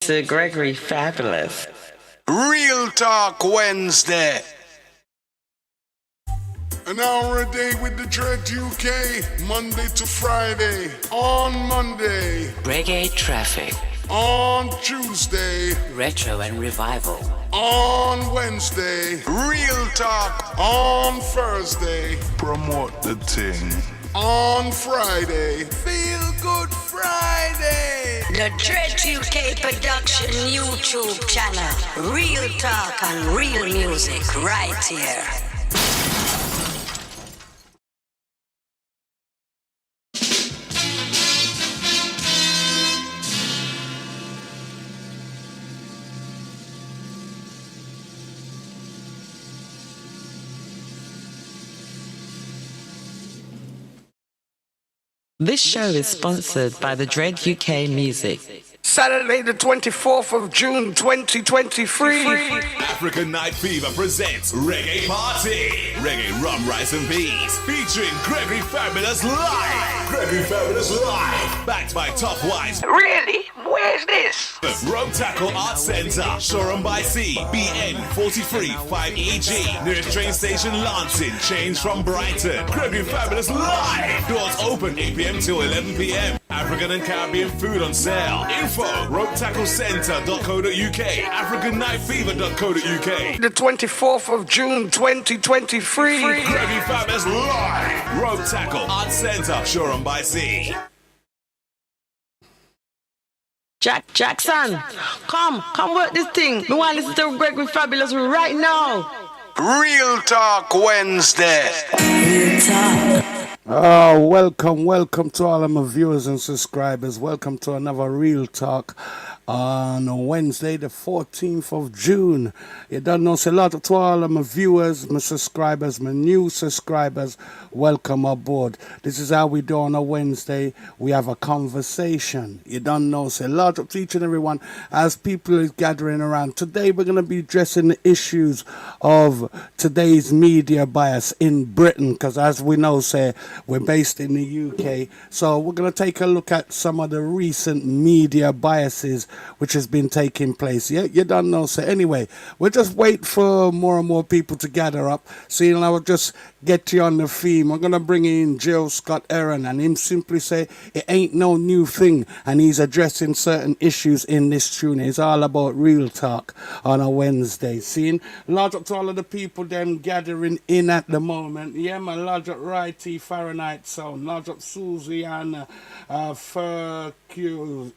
to Gregory Fabulous. Real Talk Wednesday. An hour a day with the Dread UK, Monday to Friday. On Monday, Reggae Traffic. on Tuesday, Retro and Revival. on Wednesday, Real Talk. on Thursday, Promote the thing. on Friday. Feel Good Friday. The Dread UK Production YouTube channel. Real talk and real music right here. This show is sponsored by the Dread UK Music. Saturday the 24th of June 2023. African Night Fever presents Reggae Party. Reggae Rum, Rice and Peas. Featuring Gregory Fabulous Live. Gregory Fabulous Live. Backed by Top Wise. Really? Where's this? Road Tackle Art Center. Shoreham by Sea. BN 43 5EG. Nearest train station Lancing. Change from Brighton. Gregory Fabulous Live. Doors open 8 p.m. till 11 p.m. African and Caribbean food on sale. Info, roadtacklecenter.co.uk, africannightfever.co.uk. The 24th of June 2023. Gregory Fabulous Live. Road Tackle Art Center, Shoreham by Sea. Jackson, come work this thing. We want to listen to Gregory Fabulous right now. Real Talk Wednesday. Real talk. Oh, welcome to all of my viewers and subscribers. Welcome to another Real Talk on Wednesday, the 14th of June. You don't know, so a lot to all of my viewers, my subscribers, my new subscribers. Welcome aboard. This is how we do on a Wednesday. We have a conversation. You don't know, so a lot to each and everyone as people is gathering around. Today we're going to be addressing the issues of today's media bias in Britain, because as we know, say, we're based in the UK, so we're going to take a look at some of the recent media biases which has been taking place. Yeah, you don't know. So anyway, we'll just wait for more and more people to gather up. So I'll just get you on the theme. I'm going to bring in Joe Scott Aaron, and him simply say it ain't no new thing, and he's addressing certain issues in this tune. It's all about real talk on a Wednesday. Seeing large up to all of the people them gathering in at the moment. Yeah, man, large up Righty, Fahrenheit Sound, large up Susie and Cure.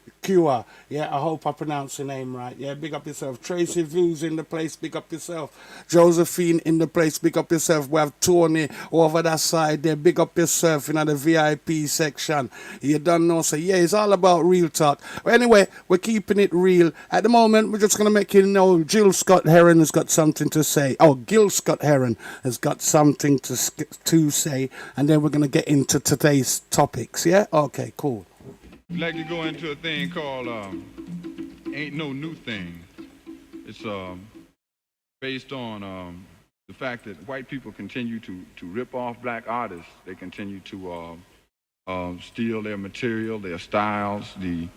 Yeah, I hope I pronounce the name right. Yeah, big up yourself. Tracy Views in the place, big up yourself. Josephine in the place, big up yourself. We have Tony over that side there, big up yourself in the VIP section. You don't know, so yeah, it's all about real talk. But anyway, we're keeping it real. At the moment, we're just going to make you know Jill Scott Heron has got something to say. Oh, Gil Scott Heron has got something to say, and then we're going to get into today's topics, yeah? Okay, cool. I'd like to go into a thing called Ain't No New Thing. It's based on the fact that white people continue to rip off black artists. They continue to steal their material, their styles, the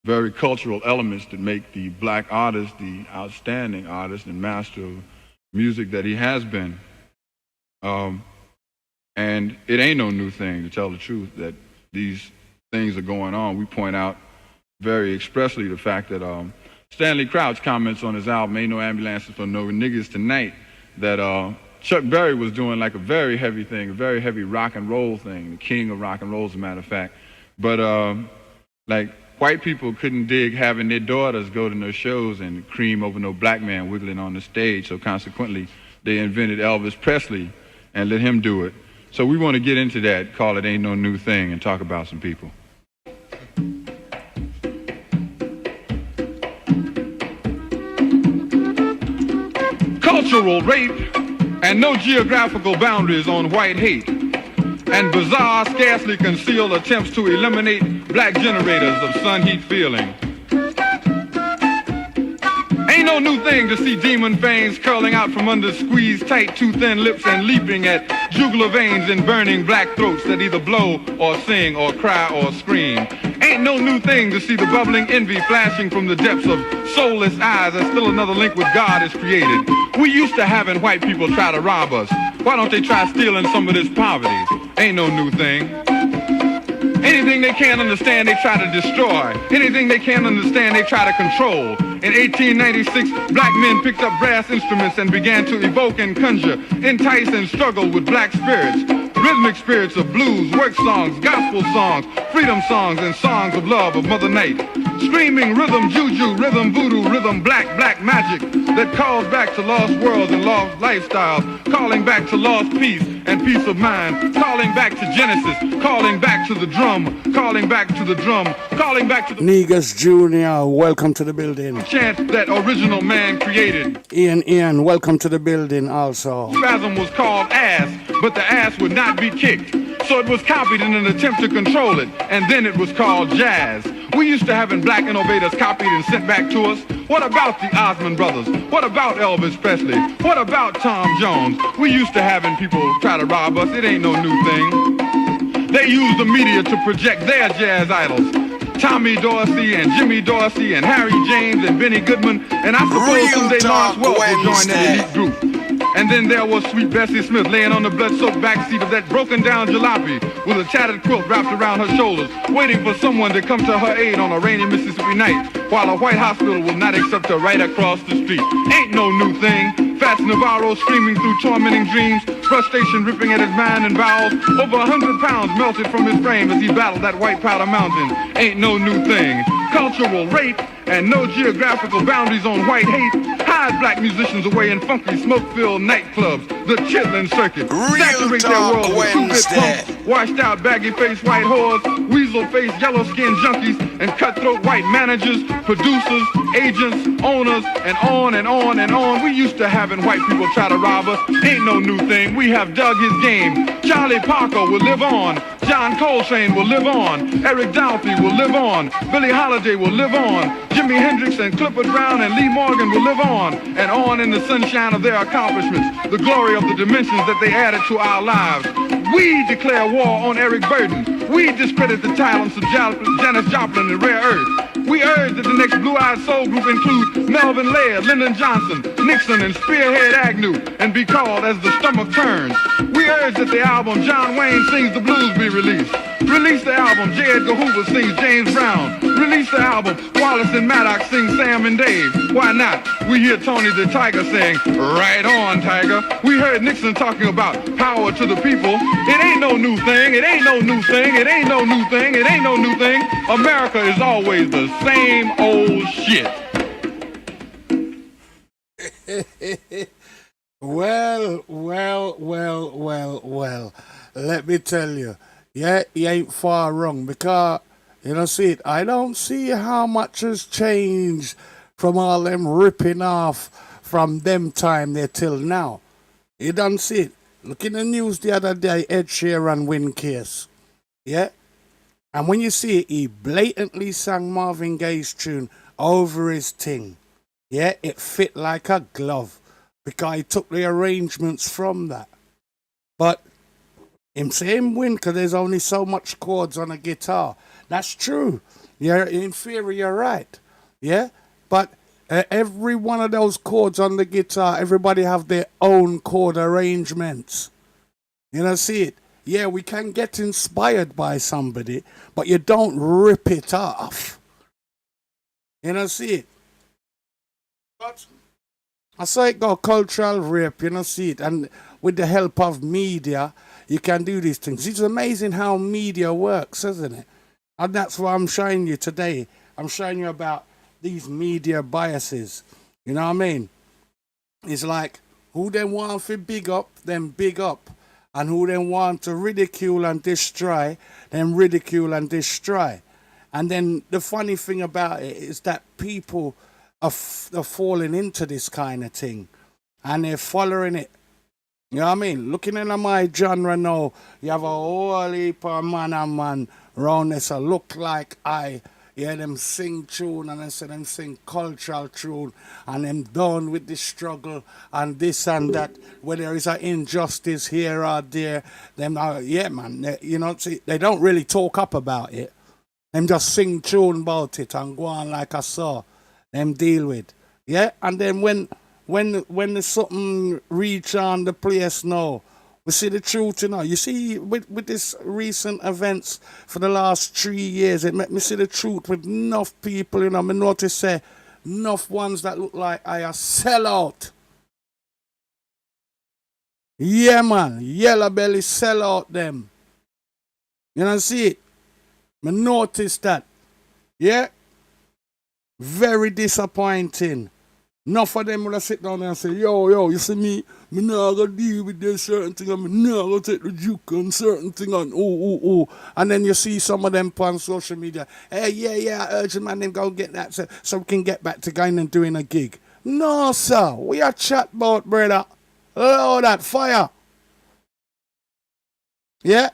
very cultural elements that make the black artist the outstanding artist and master of music that he has been. And it ain't no new thing, to tell the truth, that these things are going on. We point out very expressly the fact that Stanley Crouch comments on his album Ain't No Ambulances for No Niggas Tonight that Chuck Berry was doing like a very heavy thing, a very heavy rock and roll thing, the king of rock and roll as a matter of fact. But like white people couldn't dig having their daughters go to no shows and cream over no black man wiggling on the stage, so consequently they invented Elvis Presley and let him do it. So we want to get into that, call it Ain't No New Thing, and talk about some people. Cultural rape and no geographical boundaries on white hate, and bizarre, scarcely concealed attempts to eliminate black generators of sun heat feeling. Ain't no new thing to see demon fangs curling out from under squeezed tight, too thin lips and leaping at jugular veins in burning black throats that either blow or sing or cry or scream. Ain't ain't no new thing to see the bubbling envy flashing from the depths of soulless eyes as still another link with God is created. We used to having white people try to rob us. Why don't they try stealing some of this poverty? Ain't no new thing. Anything they can't understand, they try to destroy. Anything they can't understand, they try to control. In 1896, black men picked up brass instruments and began to evoke and conjure, entice and struggle with black spirits. Rhythmic spirits of blues, work songs, gospel songs, freedom songs, and songs of love of Mother Night. Screaming rhythm juju, rhythm voodoo, rhythm black magic that calls back to lost worlds and lost lifestyles, calling back to lost peace and peace of mind, calling back to Genesis, calling back to the drum, calling back to the drum, calling back to the Negus Jr., welcome to the building. Chant that original man created. Ian, welcome to the building also. Spasm was called ass, but the ass would not be kicked. So it was copied in an attempt to control it, and then it was called jazz. We used to having black innovators copied and sent back to us. What about the Osmond brothers? What about Elvis Presley? What about Tom Jones? We used to having people try to rob us. It ain't no new thing. They use the media to project their jazz idols. Tommy Dorsey and Jimmy Dorsey and Harry James and Benny Goodman. And I suppose someday Lawrence Welk will join that elite group. And then there was sweet Bessie Smith laying on the blood-soaked backseat of that broken-down jalopy with a tattered quilt wrapped around her shoulders, waiting for someone to come to her aid on a rainy Mississippi night, while a white hospital will not accept her right across the street. Ain't no new thing. Fats Navarro screaming through tormenting dreams, frustration ripping at his mind and bowels. Over 100 pounds melted from his frame as he battled that white powder mountain. Ain't no new thing. Cultural rape and no geographical boundaries on white hate hide black musicians away in funky smoke-filled nightclubs, the chitlin' circuit. Saturate their world with two-bit punks, washed-out baggy-faced white whores, weasel-faced yellow-skinned junkies, and cutthroat white managers, producers, agents, owners, and on and on and on. We used to having white people try to rob us. Ain't no new thing. We have dug his game. Charlie Parker will live on. John Coltrane will live on. Eric Dolphy will live on. Billie Holiday will live on. Jimi Hendrix and Clifford Brown and Lee Morgan will live on, and on in the sunshine of their accomplishments, the glory of the dimensions that they added to our lives. We declare war on Eric Burden. We discredit the talents of Janis Joplin and Rare Earth. We urge that the next Blue-Eyed Soul group include Melvin Laird, Lyndon Johnson, Nixon, and Spearhead Agnew, and be called As the Stomach Turns. We urge that the album John Wayne Sings the Blues be released. Release the album J. Edgar Hoover Sings James Brown. Release the album Wallace and Maddox Sing Sam and Dave. Why not? We hear Tony the Tiger saying, right on, Tiger. We heard Nixon talking about power to the people. It ain't no new thing. It ain't no new thing. It ain't no new thing. It ain't no new thing. America is always the same old shit. Well. Let me tell you, yeah, he ain't far wrong because, you know, see it, I don't see how much has changed from all them ripping off from them time there till now. You don't see it. Look in the news the other day, Ed Sheeran win case. Yeah? And when you see it, he blatantly sang Marvin Gaye's tune over his thing. Yeah? It fit like a glove because he took the arrangements from that. But him say him win because there's only so much chords on a guitar. That's true. Yeah, in theory, you're right. Yeah? But every one of those chords on the guitar, everybody have their own chord arrangements. You know, see it? Yeah, we can get inspired by somebody, but you don't rip it off. You know, see it? But I say it go cultural rape, you know, see it? And with the help of media, you can do these things. It's amazing how media works, isn't it? And that's what I'm showing you today. I'm showing you about these media biases. You know what I mean? It's like, who they want to big up, them big up. And who they want to ridicule and destroy, them ridicule and destroy. And then the funny thing about it is that people are falling into this kind of thing. And they're following it. You know what I mean? Looking into my genre now, you have a whole heap of man round there, so look like I hear them sing tune and I say them sing cultural tune and them done with the struggle and this and that. Where there is an injustice here or there, them, yeah man, you know, see, they don't really talk up about it. Them just sing tune about it and go on like I saw. Them deal with. Yeah? And then when the something reach on the place now, we see the truth, you know. You see, with this recent events for the last 3 years, it made me see the truth with enough people, you know. I notice say enough ones that look like I are sell out. Yeah, man. Yellow belly sell out them. You know, see it? I noticed that. Yeah? Very disappointing. Enough of them will sit down there and say, yo, you see me not gonna deal with this certain thing, I'm not gonna take the juke on certain thing on, oh. And then you see some of them on social media, hey, yeah, I urge man, them go get that so we can get back to going and doing a gig. No, sir, we are chat about, brother. Oh, that fire. Yeah?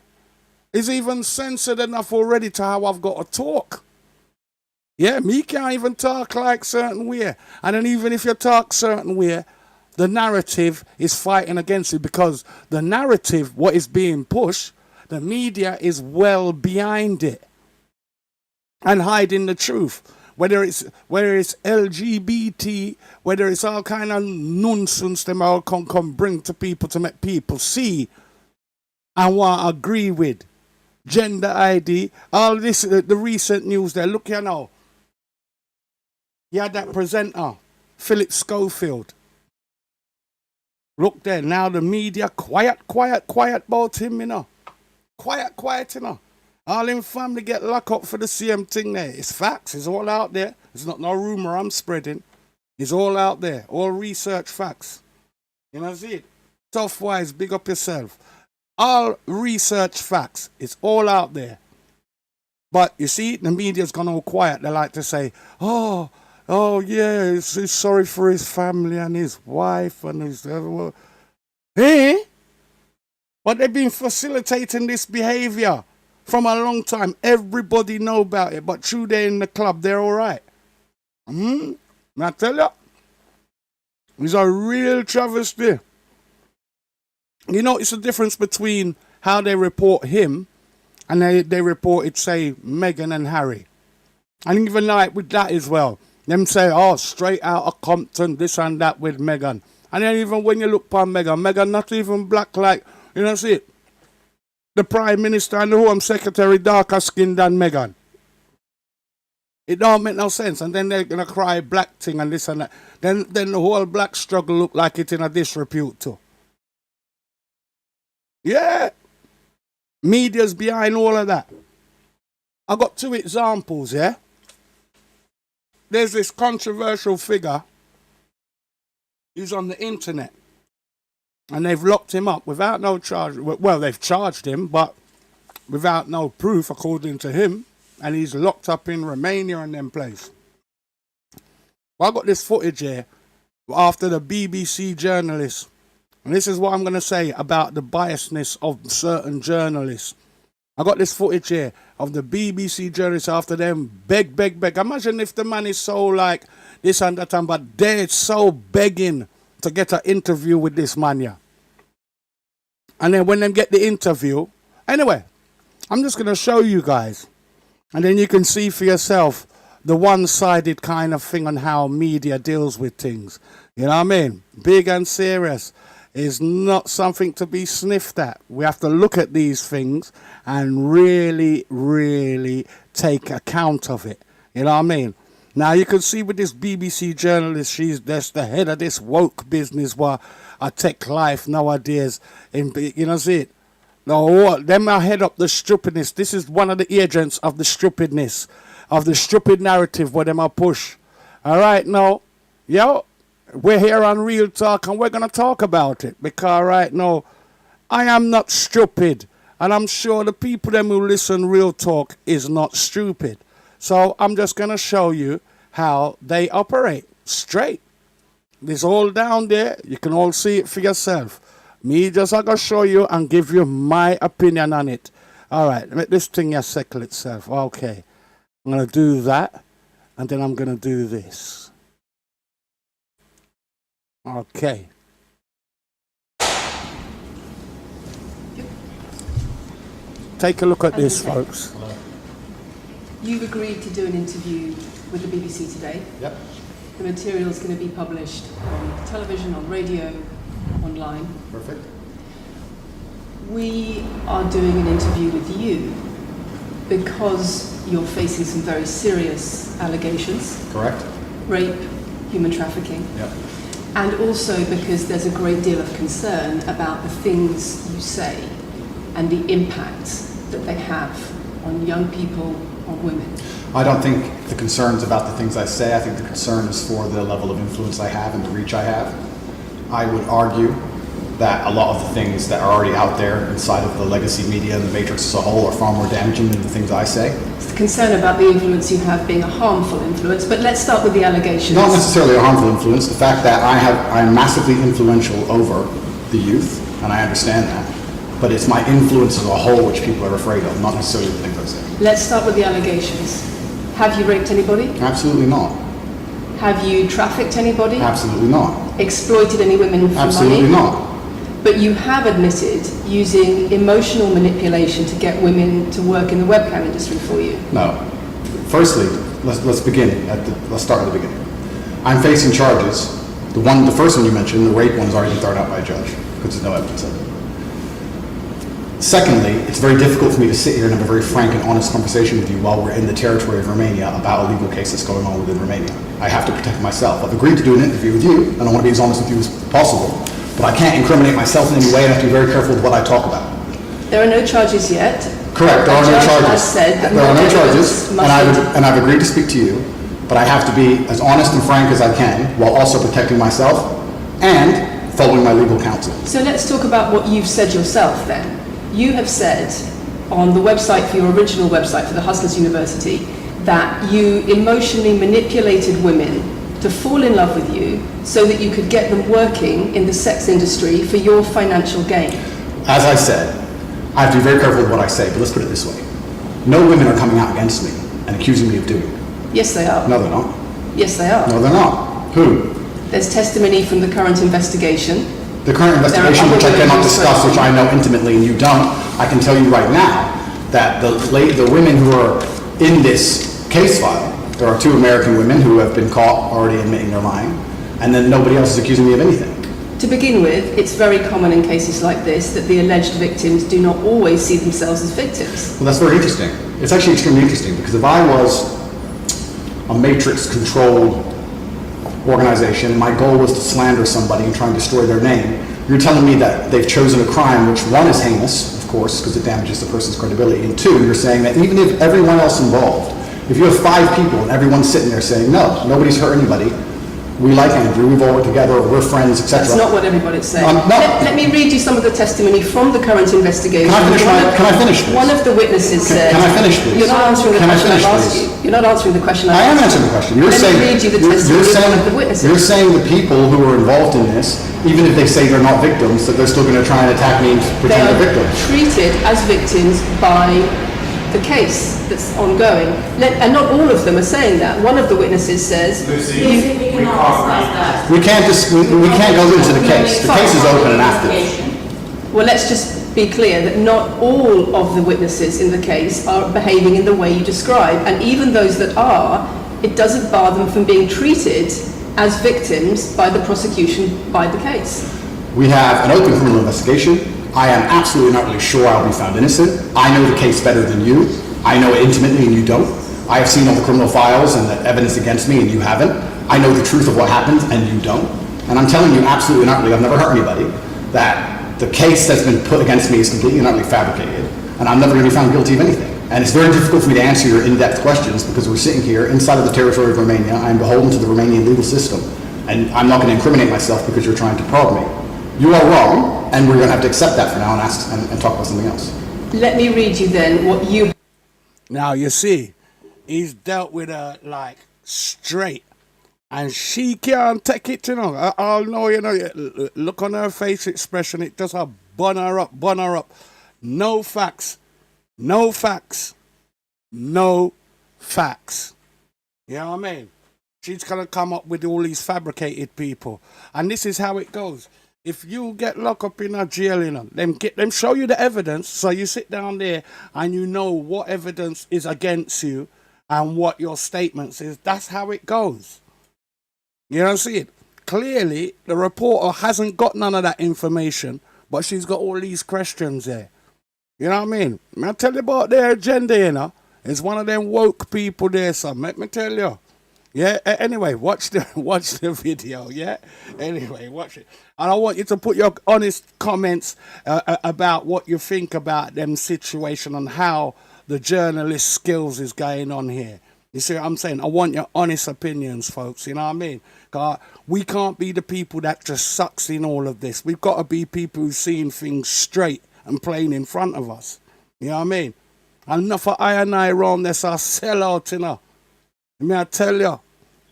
It's even censored enough already to how I've got to talk. Yeah, me can't even talk like certain way. And then even if you talk certain way, the narrative is fighting against it because the narrative, what is being pushed, the media is well behind it and hiding the truth. Whether it's LGBT, whether it's all kind of nonsense them all come bring to people to make people see and want to agree with. Gender ID, all this, the recent news there. Look here now. You had that presenter, Phillp Schofield. Look there, now the media quiet about him, you know. Quiet, you know. All in family get locked up for the same thing there. It's facts, it's all out there. It's not no rumor I'm spreading. It's all out there, all research facts. You know, see it? Tough wise, big up yourself. All research facts, it's all out there. But you see, the media's gone all quiet. They like to say, oh yeah, he's sorry for his family and his wife and his... Hey? But they've been facilitating this behavior from a long time. Everybody know about it, but through there in the club, they're all right. I tell you, it's a real travesty. You know, it's a difference between how they report him and they reported, say, Meghan and Harry. And even like with that as well. Them say, oh, straight out of Compton, this and that with Meghan. And then even when you look upon Meghan not even black like, you know, see it? The Prime Minister and the Home Secretary darker skinned than Meghan. It don't make no sense. And then they're going to cry black thing and this and that. Then the whole black struggle look like it in a disrepute too. Yeah. Media's behind all of that. I got 2 examples, yeah? There's this controversial figure. He's on the internet. And they've locked him up without no charge. Well, they've charged him, but without no proof, according to him. And he's locked up in Romania and them place. Well, I got this footage here after the BBC journalists. And this is what I'm going to say about the biasness of certain journalists. I got this footage here of the BBC journalists after them beg. Imagine if the man is so like this and that, but they're so begging to get an interview with this man, yeah. And then when they get the interview, anyway, I'm just going to show you guys. And then you can see for yourself the one-sided kind of thing on how media deals with things. You know what I mean? Big and serious. Is not something to be sniffed at. We have to look at these things and really, really take account of it. You know what I mean? Now you can see with this BBC journalist, that's the head of this woke business where I take life nowadays. You know, see it? No, them are head up the stupidness. This is one of the agents of the stupidness, of the stupid narrative where them are push. All right, now, yo. We're here on Real Talk and we're going to talk about it because right now I am not stupid and I'm sure the people them who listen Real Talk is not stupid. So I'm just going to show you how they operate straight. It's all down there. You can all see it for yourself. Me just I'm going to show you and give you my opinion on it. All right, let this thing here settle itself. Okay, I'm going to do that and then I'm going to do this. Okay. Take a look at this, folks. You've agreed to do an interview with the BBC today. Yep. The material is going to be published on television, on radio, online. Perfect. We are doing an interview with you because you're facing some very serious allegations. Correct. Rape, human trafficking. Yep. And also because there's a great deal of concern about the things you say and the impact that they have on young people, on women. I don't think the concern's about the things I say. I think the concern is for the level of influence I have and the reach I have. I would argue that a lot of the things that are already out there inside of the legacy media and the matrix as a whole are far more damaging than the things I say. It's the concern about the influence you have being a harmful influence, but let's start with the allegations. Not necessarily a harmful influence. The fact that I'm massively influential over the youth, and I understand that, but it's my influence as a whole which people are afraid of, not necessarily the things I say. Let's start with the allegations. Have you raped anybody? Absolutely not. Have you trafficked anybody? Absolutely not. Exploited any women for Absolutely money? not. But you have admitted using emotional manipulation to get women to work in the webcam industry for you. No. Firstly, let's begin. Let's start at the beginning. I'm facing charges. The first one you mentioned, the rape one, is already been thrown out by a judge because there's no evidence of it. Secondly, it's very difficult for me to sit here and have a very frank and honest conversation with you while we're in the territory of Romania about a legal case that's going on within Romania. I have to protect myself. I've agreed to do an interview with you, and I want to be as honest with you as possible, but I can't incriminate myself in any way, and I have to be very careful with what I talk about. There are no charges yet. Correct, there are no charges. Has said that there are no charges, and I've agreed to speak to you, but I have to be as honest and frank as I can while also protecting myself and following my legal counsel. So let's talk about what you've said yourself then. You have said on the website, for your original website for the Hustlers University, that you emotionally manipulated women to fall in love with you so that you could get them working in the sex industry for your financial gain. As I said, I have to be very careful with what I say, but let's put it this way. No women are coming out against me and accusing me of doing it. Yes, they are. No, they're not. Yes, they are. No, they're not. Who? There's testimony from the current investigation. The current investigation, which I cannot discuss, which I know intimately and you don't, I can tell you right now that the women who are in this case file, there are 2 American women who have been caught already admitting they're lying, and then nobody else is accusing me of anything. To begin with, it's very common in cases like this that the alleged victims do not always see themselves as victims. Well, that's very interesting. It's actually extremely interesting, because if I was a matrix-controlled organization, my goal was to slander somebody and try and destroy their name, you're telling me that they've chosen a crime which, 1, is heinous, of course, because it damages the person's credibility, and 2, you're saying that even if everyone else involved, if you have 5 people and everyone's sitting there saying, no, nobody's hurt anybody, we like Andrew, we've all worked together, we're friends, etc. That's not what everybody's saying. No. Let me read you some of the testimony from the current investigation. Can I finish this? One of the witnesses said... Can I finish, please? You're not answering the question I've asked you. You're not answering the question I've asked you. I am answering the question. Let me read you the testimony of one of the witnesses. You're saying the people who are involved in this, even if they say they're not victims, that they're still going to try and attack me and pretend they're victims. They are treated as victims by the case that's ongoing. And not all of them are saying that. One of the witnesses says... We can't go into the case. The case is open and active. Well, let's just be clear that not all of the witnesses in the case are behaving in the way you describe. And even those that are, it doesn't bar them from being treated as victims by the prosecution by the case. We have an open criminal investigation. I am absolutely not really sure I'll be found innocent. I know the case better than you. I know it intimately and you don't. I have seen all the criminal files and the evidence against me and you haven't. I know the truth of what happened and you don't. And I'm telling you absolutely not really, I've never hurt anybody, that the case that's been put against me is completely and utterly fabricated. And I'm never going to be found guilty of anything. And it's very difficult for me to answer your in-depth questions because we're sitting here inside of the territory of Romania. I'm beholden to the Romanian legal system. And I'm not going to incriminate myself because you're trying to prod me. You are wrong, and we're going to have to accept that for now and talk about something else. Let me read you then what you... Now, you see, he's dealt with her, like, straight. And she can't take it, you know. I'll know, you know, look on her face expression, it does her bun her up. No facts. No facts. No facts. You know what I mean? She's going to come up with all these fabricated people. And this is how it goes. If you get locked up in a jail, you know, them show you the evidence, so you sit down there and you know what evidence is against you, and what your statements is. That's how it goes. You know, see it? Clearly, the reporter hasn't got none of that information, but she's got all these questions there. You know what I mean? I tell you about their agenda, you know. It's one of them woke people there, so let me tell you. Yeah, anyway, watch the video, yeah? Anyway, watch it. And I want you to put your honest comments about what you think about them situation and how the journalist skills is going on here. You see what I'm saying? I want your honest opinions, folks, you know what I mean? We can't be the people that just sucks in all of this. We've got to be people who've seen things straight and plain in front of us. You know what I mean? Enough of I and I around this are sellout, you know. I tell you,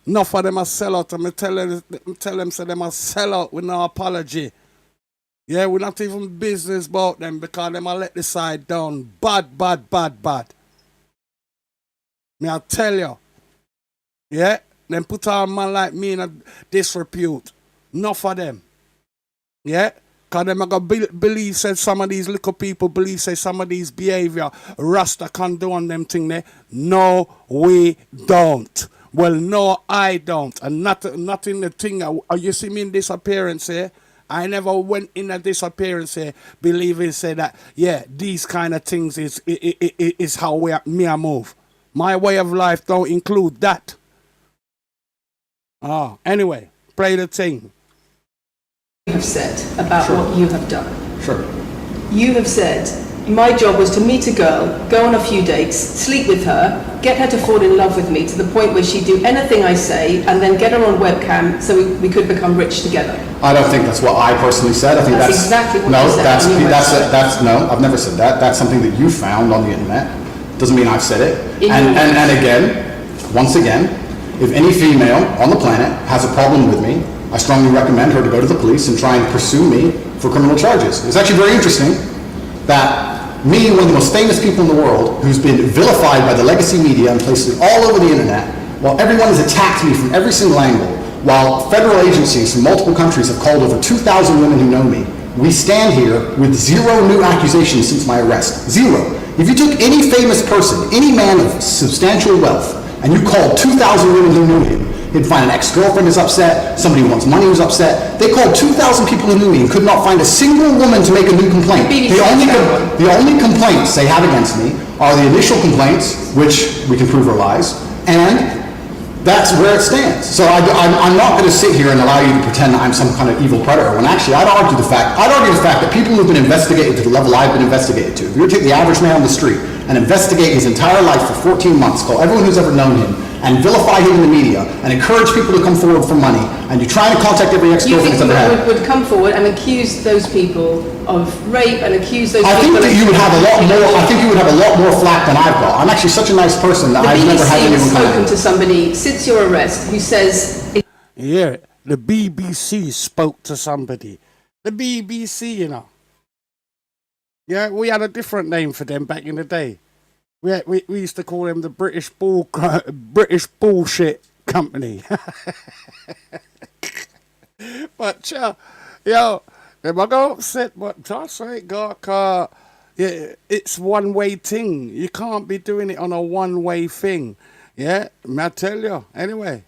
enough of them are sellout. I tell them, say them are sellout with no apology. Yeah, we're not even business about them because them are let the side down. Bad, bad, bad, bad. I tell you. Yeah, then put a man like me in a disrepute. Enough of them. Yeah? Because them are going to believe, say some of these little people believe, say some of these behavior, Rasta condone them thing there. No, we don't. Well, no, I don't. And not in the thing, you see me in disappearance here? I never went in a disappearance here believing, say that, yeah, these kind of things is how me I move. My way of life don't include that. Anyway, play the thing. You have said about what you have done. Sure. You have said, my job was to meet a girl, go on a few dates, sleep with her, get her to fall in love with me to the point where she'd do anything I say, and then get her on webcam so we could become rich together. I don't think that's what I personally said. I think that's exactly what no, you said. That's no, I've never said that. That's something that you found on the internet. Doesn't mean I've said it. And again, once again, if any female on the planet has a problem with me, I strongly recommend her to go to the police and try and pursue me for criminal charges. It's actually very interesting that me, one of the most famous people in the world, who's been vilified by the legacy media and places all over the internet, while everyone has attacked me from every single angle, while federal agencies from multiple countries have called over 2,000 women who know me, we stand here with zero new accusations since my arrest. Zero. If you took any famous person, any man of substantial wealth, and you called 2,000 women who knew him, he'd find an ex-girlfriend who's upset, somebody who wants money who's upset. They called 2,000 people who knew me and could not find a single woman to make a new complaint. The only complaints they have against me are the initial complaints, which we can prove are lies, and that's where it stands. So I'm not going to sit here and allow you to pretend that I'm some kind of evil predator, when actually I'd argue the fact that people who've been investigated to the level I've been investigated to, if you were to take the average man on the street and investigate his entire life for 14 months, call everyone who's ever known him, and vilify him in the media, and encourage people to come forward for money, and you try to contact every ex-girlfriend he's ever had. You think would come forward and accuse those people of rape and accuse those people... I think that you would have a lot more. I think you would have a lot more flack than I've got. I'm actually such a nice person that I've never had anyone come. The BBC has spoken to somebody since your arrest who says... Yeah, the BBC spoke to somebody. The BBC, you know. Yeah, we had a different name for them back in the day. We used to call them the British Bullshit Company. But, yo, them I go upset, but I say, God, yeah, it's one-way thing. You can't be doing it on a one-way thing. Yeah, I tell you. Anyway.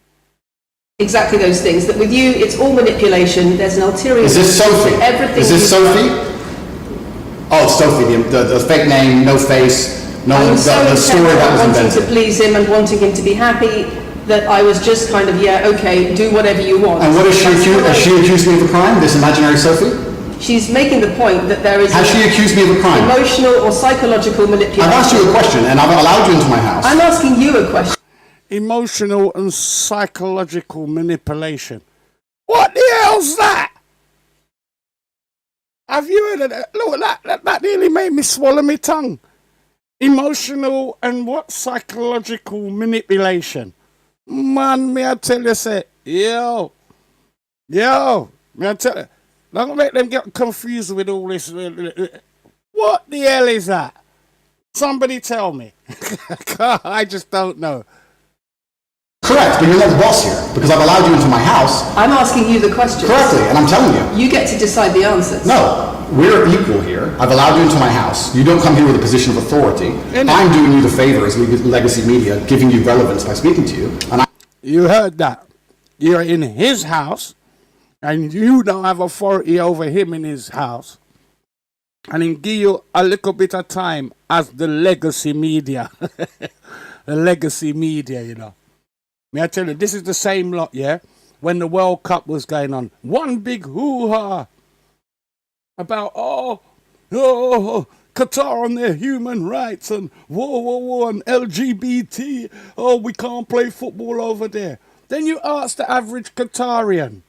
Exactly those things. That with you, it's all manipulation. There's an ulterior... Is this Sophie? Everything. Is this Sophie? Oh, it's Sophie, the fake name, no face. No, the story that was invented. Wanting to please him and wanting him to be happy, that I was just kind of, yeah, okay, do whatever you want. And what is she accused? Has she accused me of a crime, this imaginary Sophie? She's making the point that there is... Has she accused me of a crime? Emotional or psychological manipulation. I've asked you a question and I've allowed you into my house. I'm asking you a question. Emotional and psychological manipulation. What the hell's that? Have you heard of that? Look, that nearly made me swallow my tongue. Emotional and what? Psychological manipulation. Man, may I tell you, say, yo, may I tell you, don't make them get confused with all this. What the hell is that? Somebody tell me. I just don't know. Correct, but you're not the boss here, because I've allowed you into my house. I'm asking you the questions. Correctly, and I'm telling you. You get to decide the answers. No, we're equal here. I've allowed you into my house. You don't come here with a position of authority. I'm doing you the favor as legacy media, giving you relevance by speaking to you. And You heard that. You're in his house, and you don't have authority over him in his house. And he give you a little bit of time as the legacy media. The legacy media, you know. May I tell you, this is the same lot, yeah? When the World Cup was going on. One big hoo-ha about, Qatar on their human rights and whoa, and LGBT. Oh, we can't play football over there. Then you ask the average Qatarian.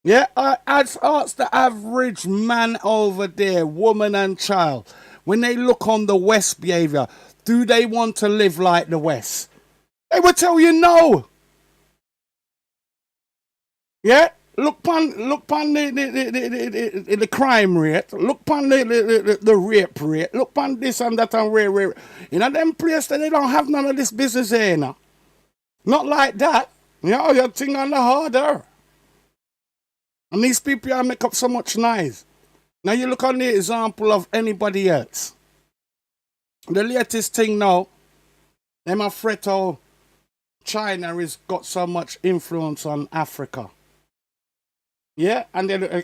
Yeah, I ask the average man over there, woman and child, when they look on the West behavior, do they want to live like the West? They will tell you no. Yeah, look upon the crime rate, look upon the rape rate, look upon this and that and where. You know, them places they don't have none of this business here now. Not like that. You know, your thing on the harder. And these people are make up so much noise. Now you look on the example of anybody else. The latest thing now, them a fret how China has got so much influence on Africa. Yeah, and then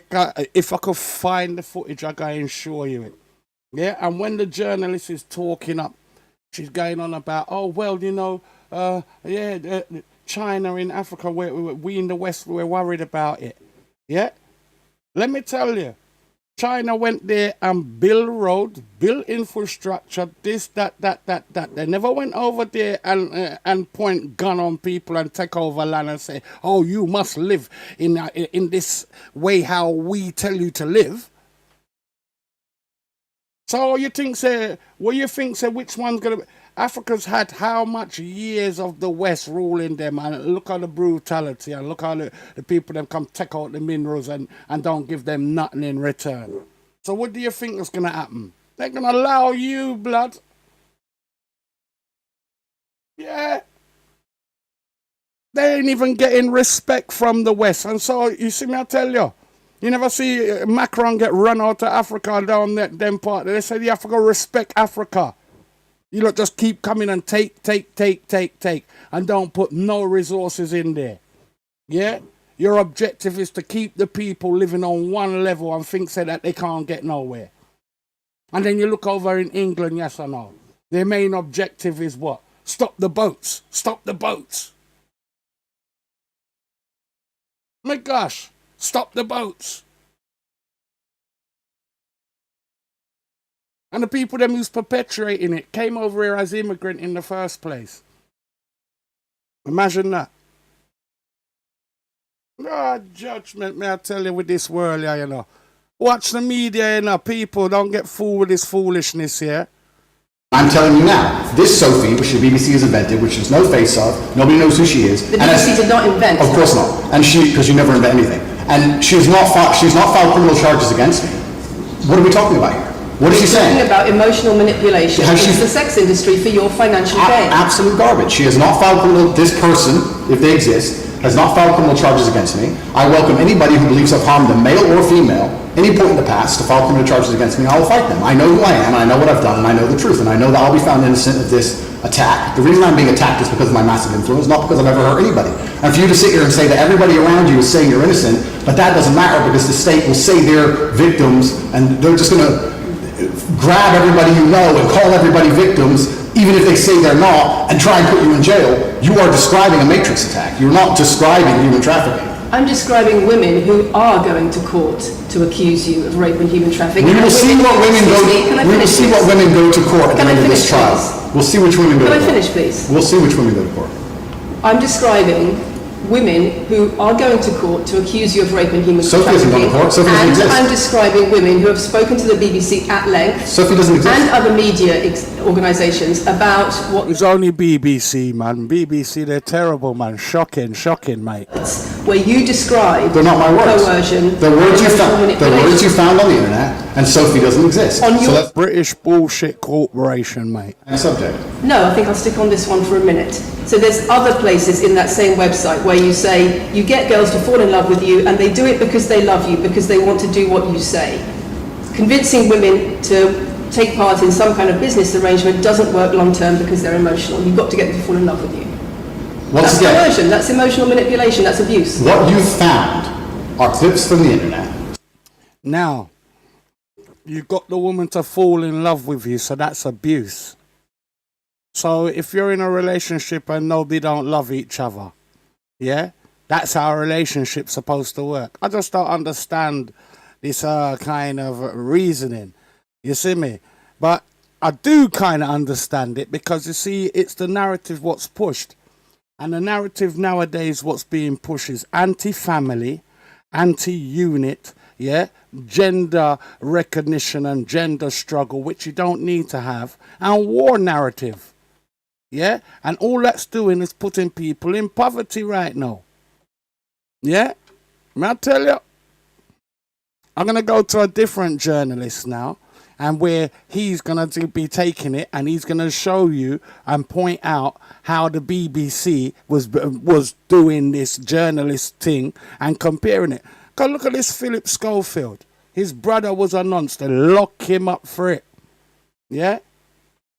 if I could find the footage, I can show you it. Yeah, and when the journalist is talking up, she's going on about, oh, well, you know, China in Africa, we in the West, we're worried about it. Yeah, let me tell you, China went there and built roads, built infrastructure, this, that. They never went over there and point gun on people and take over land and say, oh, you must live in this way how we tell you to live. So you think, which one's going to... Africa's had how much years of the West ruling them, and look at the brutality, and look at the people that come take out the minerals and don't give them nothing in return. So what do you think is going to happen? They're going to allow you, blood. Yeah. They ain't even getting respect from the West. And so, you see me, I tell you, you never see Macron get run out of Africa down them part. They say you have to go respect Africa. You don't just keep coming and take, and don't put no resources in there. Yeah? Your objective is to keep the people living on one level and think so that they can't get nowhere. And then you look over in England, yes or no? Their main objective is what? Stop the boats. Stop the boats. My gosh, stop the boats. And the people them who's perpetuating it came over here as immigrant in the first place. Imagine that. God, judgment, may I tell you, with this world, you know. Watch the media, you know. People don't get fooled with this foolishness here. I'm telling you now, this Sophie, which the BBC has invented, which there's no face of, nobody knows who she is. The BBC did not invent. Of course not. And because you never invent anything. And she's not filed criminal charges against me. What are we talking about here? What is she saying? Talking about emotional manipulation in the sex industry for your financial gain. Absolute garbage. She has not filed criminal, this person, if they exist, has not filed criminal charges against me. I welcome anybody who believes I've harmed them, male or female, any point in the past, to file criminal charges against me. I will fight them. I know who I am, I know what I've done, and I know the truth, and I know that I'll be found innocent of this attack. The reason I'm being attacked is because of my massive influence, not because I've ever hurt anybody. And for you to sit here and say that everybody around you is saying you're innocent, but that doesn't matter because the state will say they're victims, and they're just going to grab everybody you know and call everybody victims, even if they say they're not, and try and put you in jail. You are describing a matrix attack. You're not describing human trafficking. I'm describing women who are going to court to accuse you of rape and human trafficking. We will see what women go. We will see what women go to court at the end of this trial. We'll see which women go to court. Can I finish, please? We'll see which women go to court. I'm describing women who are going to court to accuse you of rape and human trafficking. Sophie isn't on the court. Sophie doesn't exist. I'm describing women who have spoken to the BBC at length. Sophie doesn't exist. And other media organisations about what... It's only BBC, man. BBC, they're terrible, man. Shocking, mate. Where you describe... They're not my words. Coercion. The words you found on the internet, and Sophie doesn't exist. On your... So British bullshit corporation, mate. Subject. No, I think I'll stick on this one for a minute. So there's other places in that same website where you say you get girls to fall in love with you and they do it because they love you, because they want to do what you say. Convincing women to take part in some kind of business arrangement doesn't work long term because they're emotional. You've got to get them to fall in love with you. That's coercion, that's emotional manipulation, that's abuse. What you found are clips from the internet. Now, you got the woman to fall in love with you, so that's abuse. So if you're in a relationship and no, they don't love each other, yeah, that's how a relationship's supposed to work. I just don't understand this kind of reasoning. You see me? But I do kind of understand it because, you see, it's the narrative what's pushed. And the narrative nowadays what's being pushed is anti-family, anti-unit, yeah, gender recognition and gender struggle, which you don't need to have, and war narrative. Yeah? And all that's doing is putting people in poverty right now. Yeah? May I tell you? I'm going to go to a different journalist now, and where he's going to be taking it and he's going to show you and point out how the BBC was doing this journalist thing and comparing it. Because look at this Phillp Schofield. His brother was announced to lock him up for it. Yeah?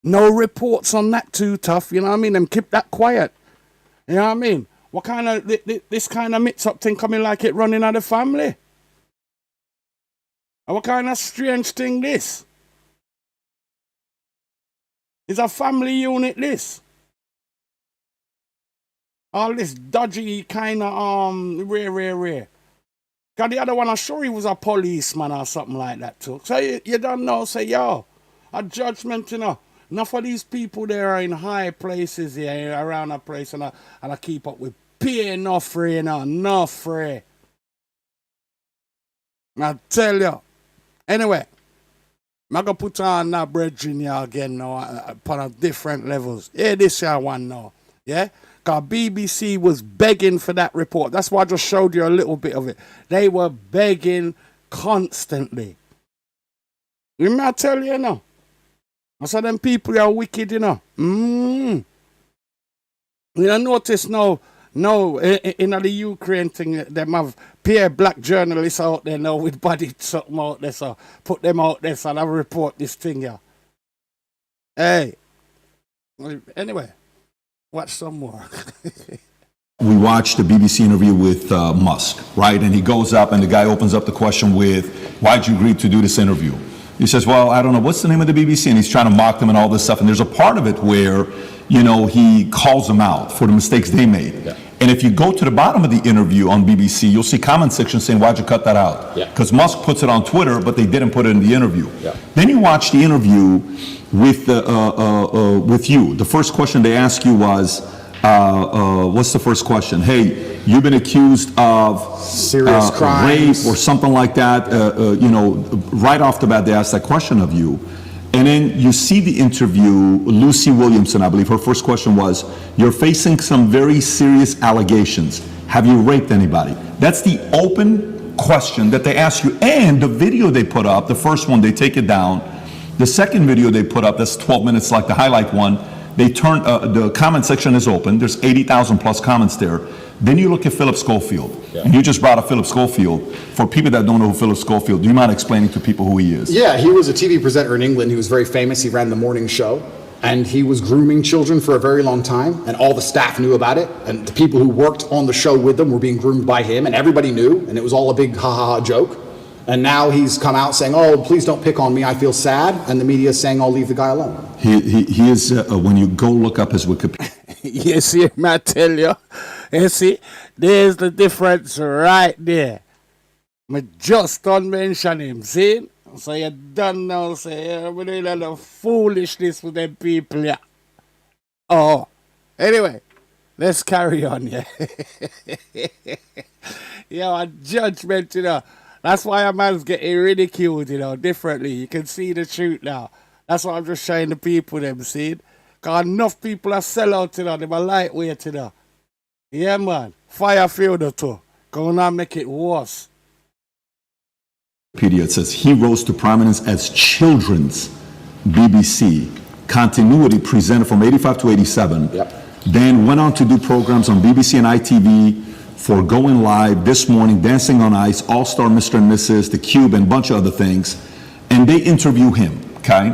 No reports on that too tough, you know what I mean? And keep that quiet. You know what I mean? What kind of, this kind of mix-up thing coming like it running out of family? And what kind of strange thing this? It's a family unit, this. All this dodgy kind of, rare. Because the other one, I'm sure he was a policeman or something like that too. So you don't know, say, yo, a judgment, you know. Enough of these people there are in high places here, around a place, and I keep up with pay no free, you know, no free. I tell you. Anyway, I'm going to put on that brethren here again now, upon a different levels. Here this year one now, yeah? Because BBC was begging for that report. That's why I just showed you a little bit of it. They were begging constantly. You may tell you now. I said them people are wicked, you know. You notice no, in the Ukraine thing, them have peer black journalists out there now with body something out there, so put them out there so I'll report this thing here. Hey. Anyway, watch some more. We watched the BBC interview with Musk, right? And he goes up and the guy opens up the question with, why'd you agree to do this interview? He says, well, I don't know, what's the name of the BBC? And he's trying to mock them and all this stuff. And there's a part of it where, you know, he calls them out for the mistakes they made. Yeah. And if you go to the bottom of the interview on BBC, you'll see comment section saying, why'd you cut that out? Because Musk puts it on Twitter, but they didn't put it in the interview. Yeah. Then you watch the interview with you. The first question they ask you was, what's the first question? Hey, you've been accused of serious crimes, rape or something like that. You know, right off the bat, they asked that question of you. And then you see the interview, Lucy Williamson, I believe, her first question was, you're facing some very serious allegations. Have you raped anybody? That's the open question that they ask you. And the video they put up, the first one, they take it down. The second video they put up, that's 12 minutes like the highlight one, they turn, the comment section is open. There's 80,000 plus comments there. Then you look at Phillp Schofield. Yeah. And you just brought up Phillp Schofield. For people that don't know who Phillp Schofield, do you mind explaining to people who he is? Yeah, he was a TV presenter in England. He was very famous. He ran the morning show. And he was grooming children for a very long time. And all the staff knew about it. And the people who worked on the show with them were being groomed by him. And everybody knew. And it was all a big ha-ha-ha joke. And now he's come out saying, oh, please don't pick on me. I feel sad. And the media is saying, I'll leave the guy alone. He is, when you go look up his Wikipedia. You see, I tell you. You see, there's the difference right there. I just don't mention him, see? So you don't know, say, we're doing a lot of foolishness with them people, yeah. Oh, anyway, let's carry on, yeah. A judgment, you know. That's why a man's getting ridiculed, you know, differently. You can see the truth now. That's what I'm just showing the people them, see? Because enough people are sell out to them, are lightweight to them. Yeah, man. Fire field too. Go on and make it worse. It says he rose to prominence as children's BBC continuity presenter from 85 to 87. Yep. Then went on to do programs on BBC and ITV for Going Live, This Morning, Dancing on Ice, All-Star Mr. and Mrs., The Cube, and a bunch of other things. And they interview him, okay?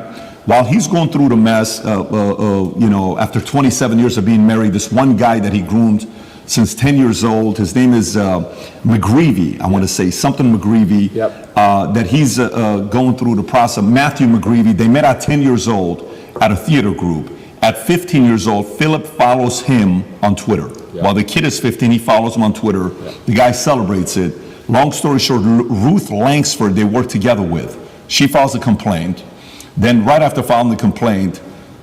While he's going through the mess, after 27 years of being married, this one guy that he groomed since 10 years old, his name is McGreevy, I want to say, something McGreevy, that he's going through the process. Matthew McGreevy, they met at 10 years old at a theater group. At 15 years old, Phillp follows him on Twitter. While the kid is 15, he follows him on Twitter. The guy celebrates it. Long story short, Ruth Langsford, they work together with. She files a complaint. Then right after filing the complaint,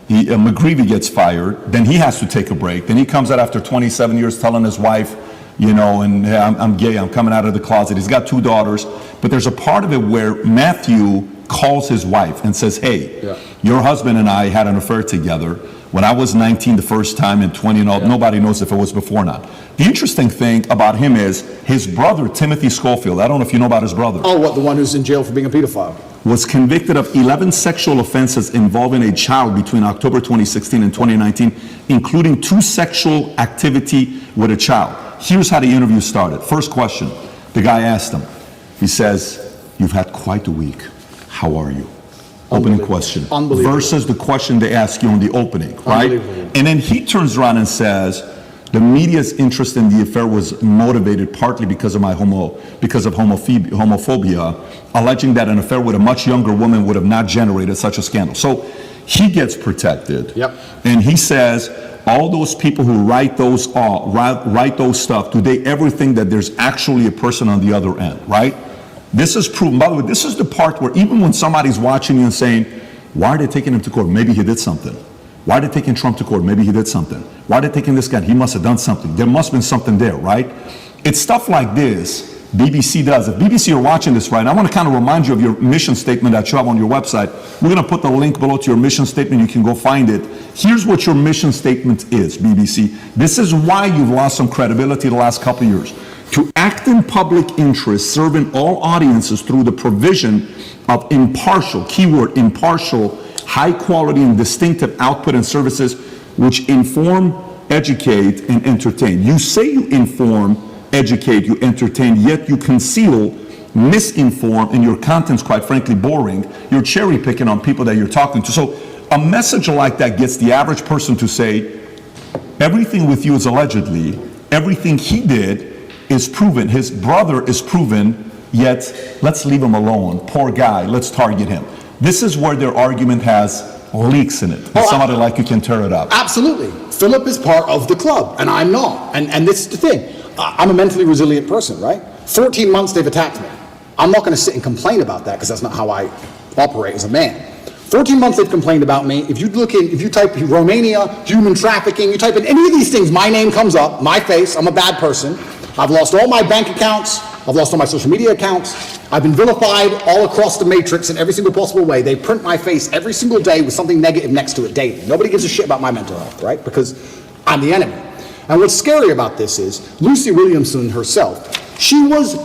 McGreevy gets fired. Then he has to take a break. Then he comes out after 27 years telling his wife, and hey, I'm gay, I'm coming out of the closet. He's got 2 daughters. But there's a part of it where Matthew calls his wife and says, hey, your husband and I had an affair together when I was 19 the first time and 20 and all. Nobody knows if it was before or not. The interesting thing about him is his brother, Timothy Schofield, I don't know if you know about his brother. Oh, what, the one who's in jail for being a pedophile? Was convicted of 11 sexual offenses involving a child between October 2016 and 2019, including 2 sexual activity with a child. Here's how the interview started. First question, the guy asked him, he says, you've had quite a week. How are you? Opening question. Versus the question they ask you on the opening, right? And then he turns around and says, the media's interest in the affair was motivated partly because of homophobia, alleging that an affair with a much younger woman would have not generated such a scandal. So he gets protected. And he says, all those people who write those stuff, do they ever think that there's actually a person on the other end, right? This is proven. By the way, this is the part where even when somebody's watching you and saying, why are they taking him to court? Maybe he did something. Why are they taking Trump to court? Maybe he did something. Why are they taking this guy? He must have done something. There must have been something there, right? It's stuff like this BBC does. If BBC are watching this right now, I want to kind of remind you of your mission statement that you have on your website. We're going to put the link below to your mission statement. You can go find it. Here's what your mission statement is, BBC. This is why you've lost some credibility the last couple of years. To act in public interest, serving all audiences through the provision of impartial, keyword impartial, high quality and distinctive output and services which inform, educate, and entertain. You say you inform, educate, you entertain, yet you conceal, misinform, and your content's quite frankly boring. You're cherry picking on people that you're talking to. So a message like that gets the average person to say, everything with you is allegedly, everything he did is proven, his brother is proven, yet let's leave him alone. Poor guy, let's target him. This is where their argument has leaks in it. Somebody like you can tear it up. Absolutely. Phillp is part of the club, and I'm not. And this is the thing. I'm a mentally resilient person, right? 14 months they've attacked me. I'm not going to sit and complain about that because that's not how I operate as a man. 14 months they've complained about me. If you type Romania, human trafficking, you type in any of these things, my name comes up, my face, I'm a bad person. I've lost all my bank accounts. I've lost all my social media accounts. I've been vilified all across the matrix in every single possible way. They print my face every single day with something negative next to it daily. Nobody gives a shit about my mental health, right? Because I'm the enemy. And what's scary about this is Lucy Williamson herself, she was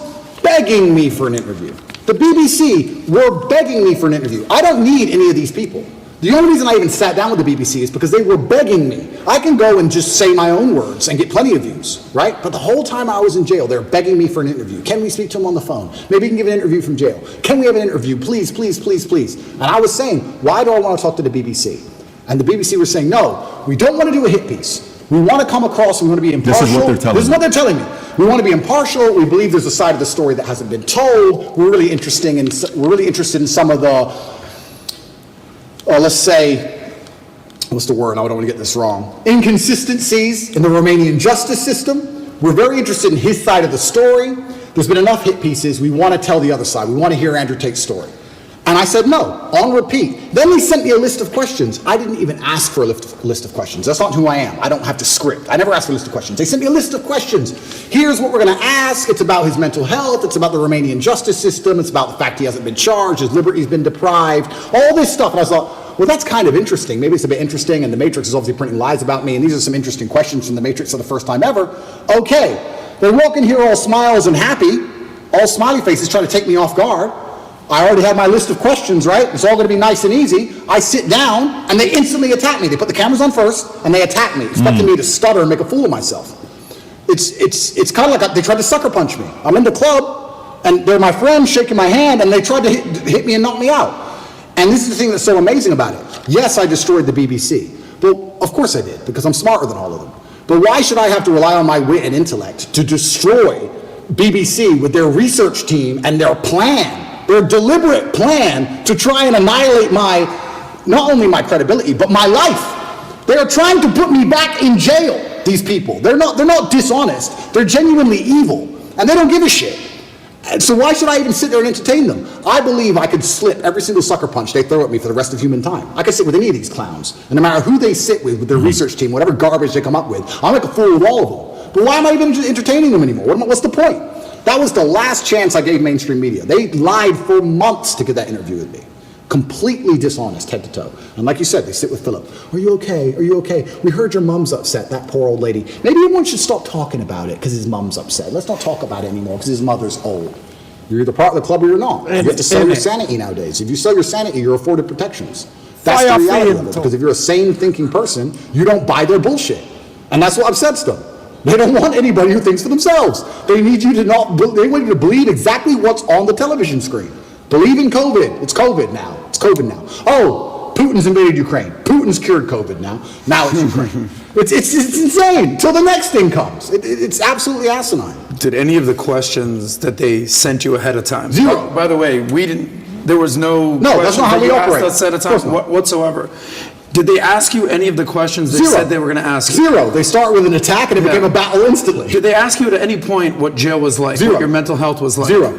begging me for an interview. The BBC were begging me for an interview. I don't need any of these people. The only reason I even sat down with the BBC is because they were begging me. I can go and just say my own words and get plenty of views, right? But the whole time I was in jail, they're begging me for an interview. Can we speak to him on the phone? Maybe you can give an interview from jail. Can we have an interview? Please, please, please, please. And I was saying, why do I want to talk to the BBC? And the BBC was saying, no, we don't want to do a hit piece. We want to come across, we want to be impartial. This is what they're telling me. This is what they're telling me. We want to be impartial. We believe there's a side of the story that hasn't been told. We're really interested in some of the, let's say, what's the word? I don't want to get this wrong. Inconsistencies in the Romanian justice system. We're very interested in his side of the story. There's been enough hit pieces. We want to tell the other side. We want to hear Andrew Tate's story. And I said no, on repeat. Then they sent me a list of questions. I didn't even ask for a list of questions. That's not who I am. I don't have to script. I never ask for a list of questions. They sent me a list of questions. Here's what we're going to ask. It's about his mental health. It's about the Romanian justice system. It's about the fact he hasn't been charged. His liberty's been deprived. All this stuff. And I thought, well, that's kind of interesting. Maybe it's a bit interesting, and the Matrix is obviously printing lies about me, and these are some interesting questions from the Matrix for the first time ever. Okay. They walk in here all smiles and happy, all smiley faces trying to take me off guard. I already have my list of questions, right? It's all going to be nice and easy. I sit down, and they instantly attack me. They put the cameras on first, and they attack me, expecting me to stutter and make a fool of myself. It's kind of like they tried to sucker punch me. I'm in the club, and they're my friends shaking my hand, and they tried to hit me and knock me out. And this is the thing that's so amazing about it. Yes, I destroyed the BBC. Well, of course I did, because I'm smarter than all of them. But why should I have to rely on my wit and intellect to destroy BBC with their research team and their plan, their deliberate plan to try and annihilate not only my credibility, but my life? They are trying to put me back in jail, these people. They're not dishonest. They're genuinely evil, and they don't give a shit. And so why should I even sit there and entertain them? I believe I could slip every single sucker punch they throw at me for the rest of human time. I could sit with any of these clowns, and no matter who they sit with their research team, whatever garbage they come up with, I'll make a fool of all of them. But why am I even entertaining them anymore? What's the point? That was the last chance I gave mainstream media. They lied for months to get that interview with me. Completely dishonest, head to toe. And like you said, they sit with Phillp. Are you okay? Are you okay? We heard your mom's upset, that poor old lady. Maybe everyone should stop talking about it because his mom's upset. Let's not talk about it anymore because his mother's old. You're either part of the club or you're not. You have to sell your sanity nowadays. If you sell your sanity, you're afforded protections. That's the reality of it. Because if you're a sane thinking person, you don't buy their bullshit. And that's what upsets them. They don't want anybody who thinks for themselves. They need you to they want you to believe exactly what's on the television screen. Believe in COVID. It's COVID now. It's COVID now. Oh, Putin's invaded Ukraine. Putin's cured COVID now. Now it's Ukraine. It's insane until the next thing comes. It's absolutely asinine. Did any of the questions that they sent you ahead of time? Zero. By the way, there was no that's not how we operate. Us ahead of time whatsoever. Did they ask you any of the questions they said they were going to ask you? Zero. They start with an attack and it became a battle instantly. Did they ask you at any point what jail was like? Zero. What your mental health was like? Zero.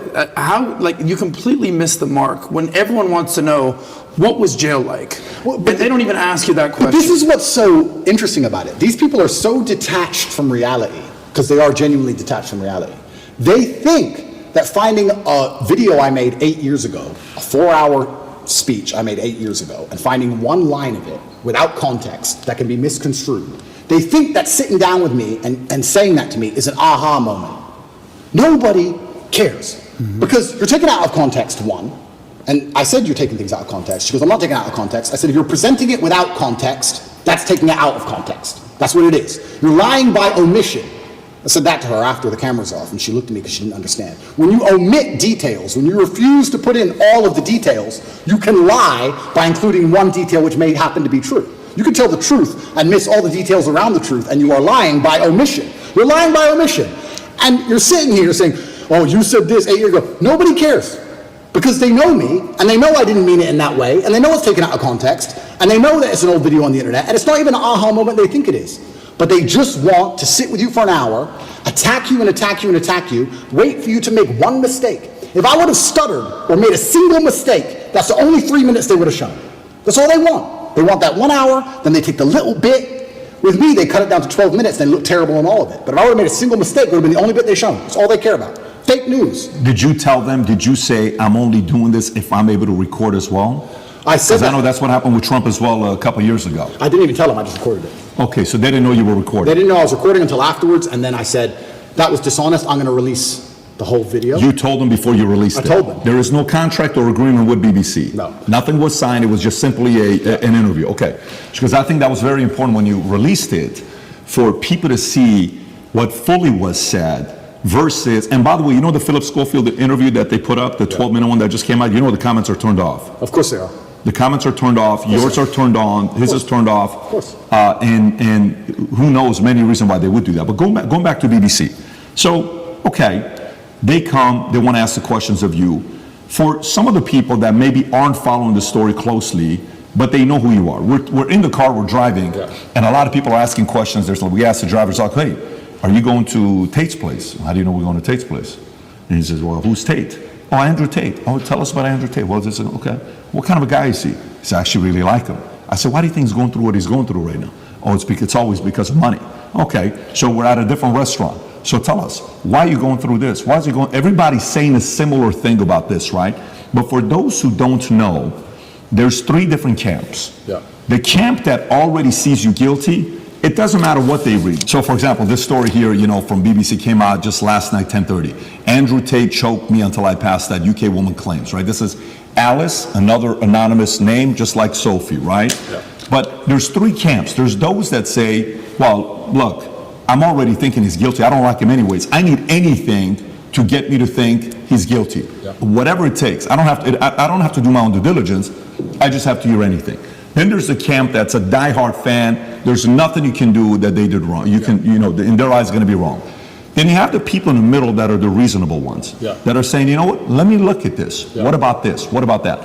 You completely missed the mark when everyone wants to know what was jail like. But they don't even ask you that question. But this is what's so interesting about it. These people are so detached from reality because they are genuinely detached from reality. They think that finding a video I made 8 years ago, a 4-hour speech I made 8 years ago, and finding one line of it without context that can be misconstrued, they think that sitting down with me and saying that to me is an aha moment. Nobody cares. Because you're taking it out of context, one. And I said you're taking things out of context. She goes, I'm not taking it out of context. I said, if you're presenting it without context, that's taking it out of context. That's what it is. You're lying by omission. I said that to her after the camera's off, and she looked at me because she didn't understand. When you omit details, when you refuse to put in all of the details, you can lie by including one detail which may happen to be true. You can tell the truth and miss all the details around the truth, and you are lying by omission. You're lying by omission. And you're sitting here saying, oh, you said this 8 years ago. Nobody cares. Because they know me, and they know I didn't mean it in that way, and they know it's taken out of context, and they know that it's an old video on the internet, and it's not even an aha moment they think it is. But they just want to sit with you for an hour, attack you and attack you and attack you, wait for you to make one mistake. If I would have stuttered or made a single mistake, that's the only 3 minutes they would have shown. That's all they want. They want that 1 hour, then they take the little bit. With me, they cut it down to 12 minutes, and they look terrible on all of it. But if I would have made a single mistake, it would have been the only bit they shown. That's all they care about. Fake news. Did you tell them, did you say, I'm only doing this if I'm able to record as well? I said that. Because I know that's what happened with Trump as well a couple years ago. I didn't even tell them, I just recorded it. Okay, so they didn't know you were recording. They didn't know I was recording until afterwards, and then I said, that was dishonest, I'm going to release the whole video. You told them before you released it? I told them. There is no contract or agreement with BBC? No. Nothing was signed, it was just simply an interview, okay. Because I think that was very important when you released it, for people to see what fully was said, versus, and by the way, you know the Phillp Schofield interview that they put up, the 12-minute one that just came out, you know the comments are turned off. Of course they are. The comments are turned off, yours are turned on, his is turned off. Of course. And who knows many reasons why they would do that. But going back to BBC. So, okay, they come, they want to ask the questions of you. For some of the people that maybe aren't following the story closely, but they know who you are. We're in the car, we're driving, and a lot of people are asking questions. We ask the drivers, like, hey, are you going to Tate's place? How do you know we're going to Tate's place? And he says, well, who's Tate? Oh, Andrew Tate. Oh, tell us about Andrew Tate. Well, this is, okay. What kind of a guy is he? He said, I actually really like him. I said, why do you think he's going through what he's going through right now? Oh, it's always because of money. Okay, so we're at a different restaurant. So tell us, why are you going through this? Why is he going? Everybody's saying a similar thing about this, right? But for those who don't know, there's three different camps. Yeah. The camp that already sees you guilty, it doesn't matter what they read. So for example, this story here, from BBC came out just last night, 10:30. Andrew Tate choked me until I passed that, UK woman claims, right? This is Alice, another anonymous name, just like Sophie, right? Yeah. But there's three camps. There's those that say, well, look, I'm already thinking he's guilty. I don't like him anyways. I need anything to get me to think he's guilty. Yeah. Whatever it takes. I don't have to do my own due diligence. I just have to hear anything. Then there's a camp that's a diehard fan. There's nothing you can do that they did wrong. In their eyes, it's going to be wrong. Then you have the people in the middle that are the reasonable ones, that are saying, you know what, let me look at this. Yeah. What about this? What about that?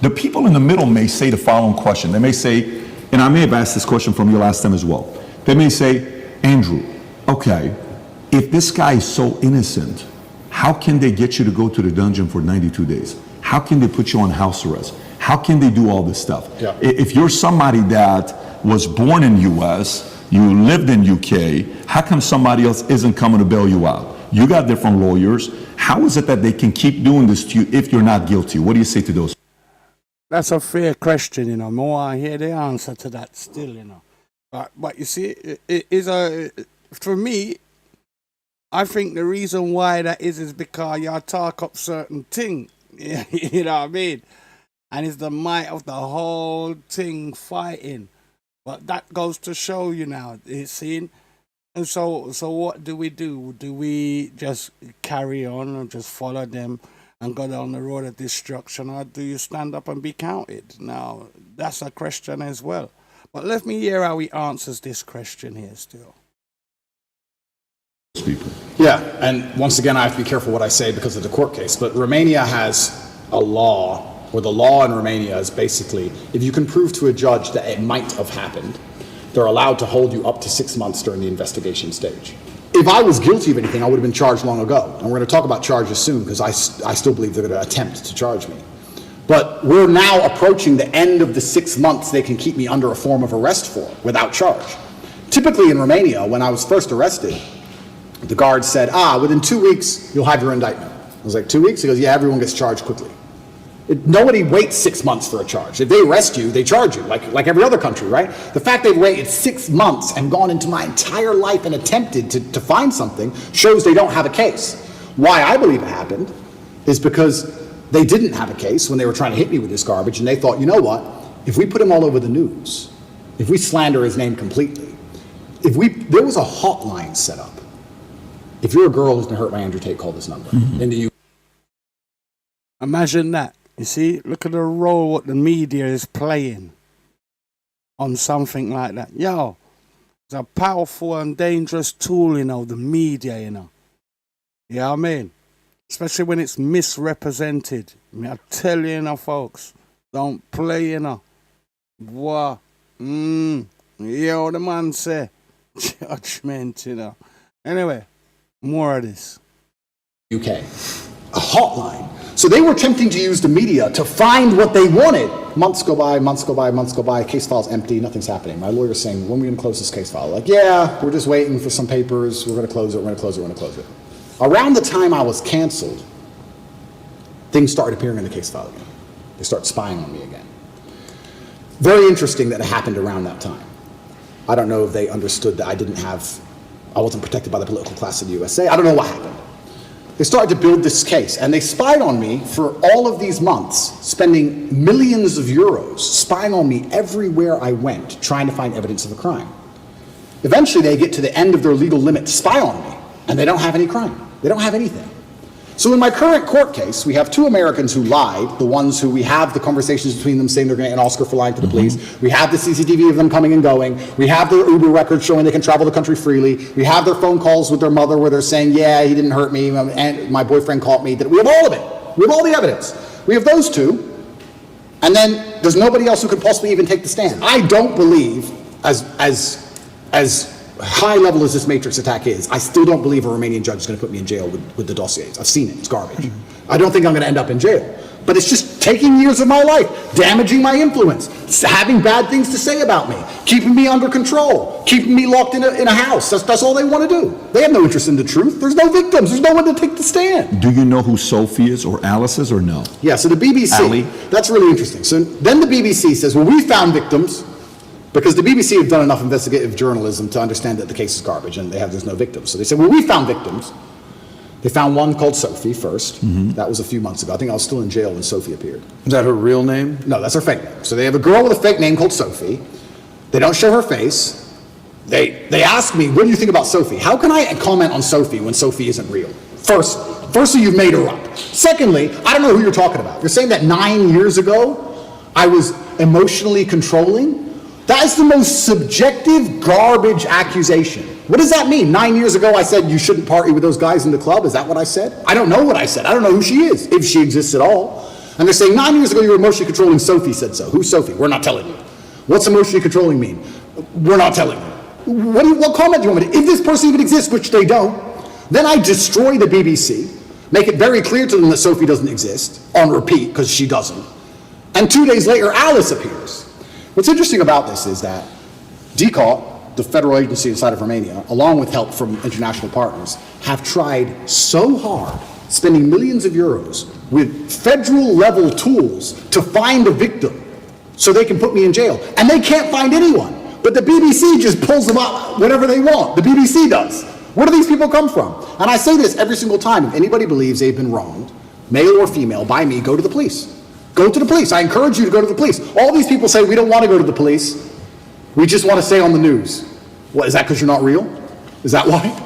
The people in the middle may say the following question. They may say, and I may have asked this question from you last time as well. They may say, Andrew, okay, if this guy is so innocent, how can they get you to go to the dungeon for 92 days? How can they put you on house arrest? How can they do all this stuff? Yeah. If you're somebody that was born in US, you lived in UK, how come somebody else isn't coming to bail you out? You got different lawyers. How is it that they can keep doing this to you if you're not guilty? What do you say to those? That's a fair question, More I hear the answer to that still, But you see, it is for me, I think the reason why that is because y'all talk up certain thing. You know what I mean? And it's the might of the whole thing fighting. But that goes to show you now, it's seen. And so what do? Do we just carry on and just follow them and go down the road of destruction, or do you stand up and be counted? Now, that's a question as well. But let me hear how he answers this question here still. People. Yeah, and once again, I have to be careful what I say because of the court case, but Romania has a law, where the law in Romania is basically, if you can prove to a judge that it might have happened, they're allowed to hold you up to 6 months during the investigation stage. If I was guilty of anything, I would have been charged long ago. And we're going to talk about charges soon because I still believe they're going to attempt to charge me. But we're now approaching the end of the 6 months they can keep me under a form of arrest for without charge. Typically in Romania, when I was first arrested, the guard said, within 2 weeks, you'll have your indictment. I was like, 2 weeks? He goes, yeah, everyone gets charged quickly. Nobody waits 6 months for a charge. If they arrest you, they charge you, like every other country, right? The fact they've waited 6 months and gone into my entire life and attempted to find something shows they don't have a case. Why I believe it happened is because they didn't have a case when they were trying to hit me with this garbage, and they thought, you know what, if we put him all over the news, if we slander his name completely, there was a hotline set up. If you're a girl who's been hurt by Andrew Tate, call this number. Mm-hmm. Imagine that. You see, look at the role what the media is playing on something like that. It's a powerful and dangerous tool, the media, You know what I mean? Especially when it's misrepresented. I tell you, folks, don't play, What? The man say, judgment, Anyway, more of this. UK, a hotline. So they were attempting to use the media to find what they wanted. Months go by, case file's empty, nothing's happening. My lawyer's saying, when are we going to close this case file? Like, yeah, we're just waiting for some papers, we're going to close it. Around the time I was canceled, things started appearing in the case file again. They start spying on me again. Very interesting that it happened around that time. I don't know if they understood that I wasn't protected by the political class of the USA. I don't know what happened. They started to build this case, and they spied on me for all of these months, spending millions of euros, spying on me everywhere I went, trying to find evidence of a crime. Eventually, they get to the end of their legal limit to spy on me, and they don't have any crime. They don't have anything. So in my current court case, we have 2 Americans who lied, the ones who we have the conversations between them saying they're going to get an Oscar for lying to the police. We have the CCTV of them coming and going. We have their Uber records showing they can travel the country freely. We have their phone calls with their mother where they're saying, yeah, he didn't hurt me, and my boyfriend caught me. We have all of it. We have all the evidence. We have those 2, and then there's nobody else who could possibly even take the stand. I don't believe, as high level as this Matrix attack is, I still don't believe a Romanian judge is going to put me in jail with the dossiers. I've seen it. It's garbage. I don't think I'm going to end up in jail. But it's just taking years of my life, damaging my influence, having bad things to say about me, keeping me under control, keeping me locked in a house. That's all they want to do. They have no interest in the truth. There's no victims. There's no one to take the stand. Do you know who Sophie is or Alice is or no? Yeah, so the BBC, Ali? That's really interesting. So then the BBC says, well, we found victims, because the BBC have done enough investigative journalism to understand that the case is garbage and there's no victims. So they said, well, we found victims. They found one called Sophie first. That was a few months ago. I think I was still in jail when Sophie appeared. Is that her real name? No, that's her fake name. So they have a girl with a fake name called Sophie. They don't show her face. They ask me, what do you think about Sophie? How can I comment on Sophie when Sophie isn't real? Firstly, you've made her up. Secondly, I don't know who you're talking about. You're saying that 9 years ago, I was emotionally controlling? That is the most subjective garbage accusation. What does that mean? 9 years ago, I said you shouldn't party with those guys in the club. Is that what I said? I don't know what I said. I don't know who she is, if she exists at all. And they're saying 9 years ago you were emotionally controlling. Sophie said so. Who's Sophie? We're not telling you. What's emotionally controlling mean? We're not telling you. What comment do you want me to? If this person even exists, which they don't, then I destroy the BBC, make it very clear to them that Sophie doesn't exist, on repeat, because she doesn't. And 2 days later, Alice appears. What's interesting about this is that DCAUT, the federal agency inside of Romania, along with help from international partners, have tried so hard, spending millions of euros with federal level tools to find a victim so they can put me in jail. And they can't find anyone. But the BBC just pulls them up whenever they want. The BBC does. Where do these people come from? And I say this every single time. If anybody believes they've been wronged, male or female, by me, go to the police. Go to the police. I encourage you to go to the police. All these people say, we don't want to go to the police. We just want to stay on the news. What, is that because you're not real? Is that why?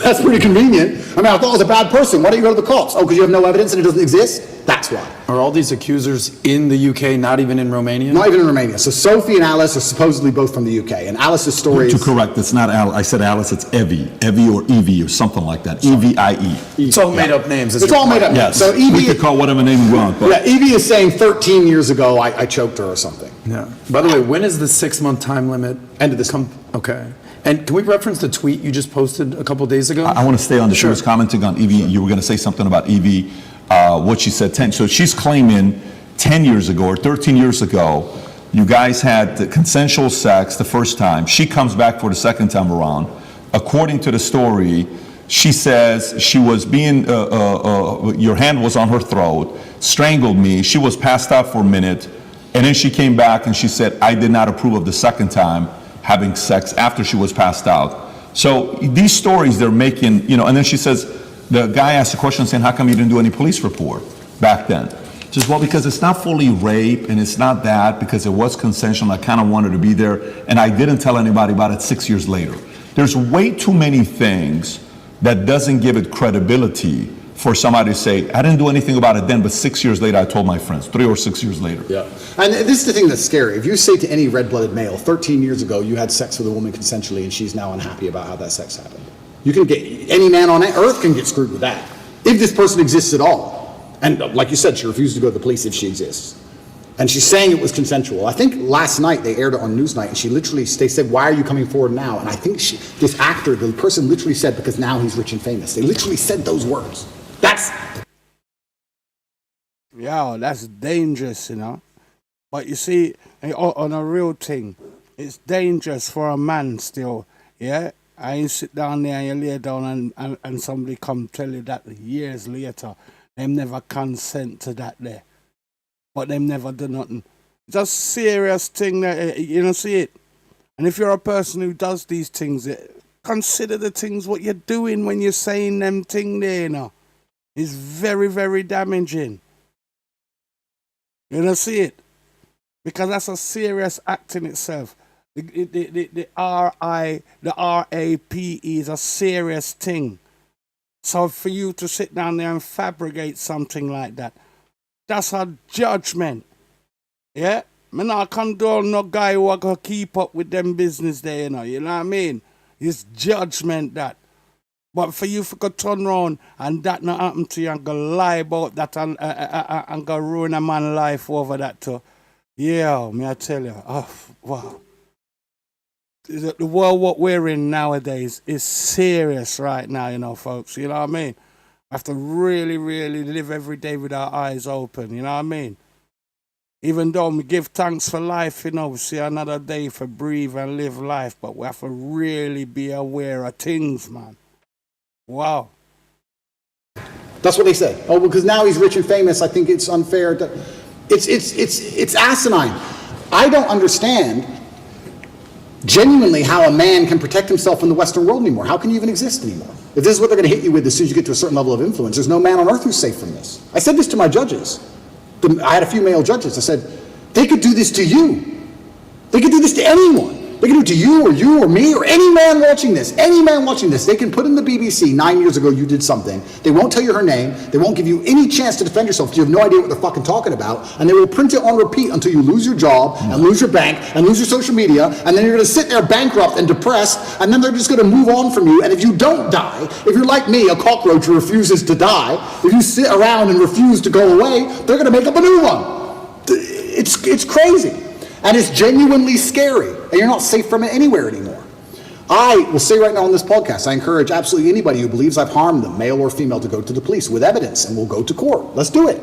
That's pretty convenient. I mean, I thought I was a bad person. Why don't you go to the cops? Oh, because you have no evidence and it doesn't exist? That's why. Are all these accusers in the UK, not even in Romania? Not even in Romania. So Sophie and Alice are supposedly both from the UK. And Alice's story is... To correct, it's not Alice. I said Alice, it's Evie. Evie or Evie or something like that. E-V-I-E. It's all made up names. It's all made up names. Yes. So Evie, we could call whatever name we want. But yeah, Evie is saying 13 years ago I choked her or something. Yeah. By the way, when is the 6-month time limit? End of this month. Okay. And can we reference the tweet you just posted a couple days ago? I want to stay on the She was commenting on Evie. You were going to say something about Evie, what she said 10. So she's claiming 10 years ago or 13 years ago, you guys had the consensual sex the first time. She comes back for the second time around. According to the story, she says she was being, your hand was on her throat, strangled me. She was passed out for a minute. And then she came back and she said, I did not approve of the second time having sex after she was passed out. So these stories they're making, you know, and then she says, the guy asked a question saying, how come you didn't do any police report back then? She says, well, because it's not fully rape and it's not that, because it was consensual. I kind of wanted to be there and I didn't tell anybody about it 6 years later. There's way too many things that doesn't give it credibility for somebody to say, I didn't do anything about it then, but 6 years later I told my friends, 3 or 6 years later. Yeah. And this is the thing that's scary. If you say to any red-blooded male, 13 years ago you had sex with a woman consensually and she's now unhappy about how that sex happened. You can get, any man on earth can get screwed with that. If this person exists at all. And like you said, she refused to go to the police if she exists. And she's saying it was consensual. I think last night they aired it on Newsnight and they said, why are you coming forward now? And I think this actor, the person literally said, because now he's rich and famous. They literally said those words. That's dangerous, you know. But you see, on a real thing, it's dangerous for a man still, yeah? And you sit down there and you lay down and somebody come tell you that years later, them never consent to that there. But them never do nothing. It's a serious thing, that you don't see it. And if you're a person who does these things, consider the things what you're doing when you're saying them thing there, you know. It's very, very damaging. You don't see it? Because that's a serious act in itself. The RAPE is a serious thing. So for you to sit down there and fabricate something like that, that's a judgment. Yeah? Me not condone no guy who can keep up with them business there, you know what I mean? It's judgment that. But for you to turn around and that not happen to you and go lie about that and go ruin a man's life over that too. Yeah, me I tell you, wow. The world what we're in nowadays is serious right now, you know, folks. You know what I mean? We have to really, really live every day with our eyes open, you know what I mean? Even though we give thanks for life, you know, we see another day for breathe and live life, but we have to really be aware of things, man. Wow. That's what they say. Oh, because now he's rich and famous, I think it's unfair. It's asinine. I don't understand genuinely how a man can protect himself in the Western world anymore. How can you even exist anymore? If this is what they're going to hit you with as soon as you get to a certain level of influence, there's no man on earth who's safe from this. I said this to my judges. I had a few male judges. I said, they could do this to you. They could do this to anyone. They could do it to you or me or any man watching this. Any man watching this. They can put in the BBC 9 years ago you did something. They won't tell you her name. They won't give you any chance to defend yourself because you have no idea what they're fucking talking about. And they will print it on repeat until you lose your job and lose your bank and lose your social media. And then you're going to sit there bankrupt and depressed. And then they're just going to move on from you. And if you don't die, if you're like me, a cockroach who refuses to die, if you sit around and refuse to go away, they're going to make up a new one. It's crazy. And it's genuinely scary. And you're not safe from it anywhere anymore. I will say right now on this podcast, I encourage absolutely anybody who believes I've harmed them, male or female, to go to the police with evidence, and we'll go to court. Let's do it.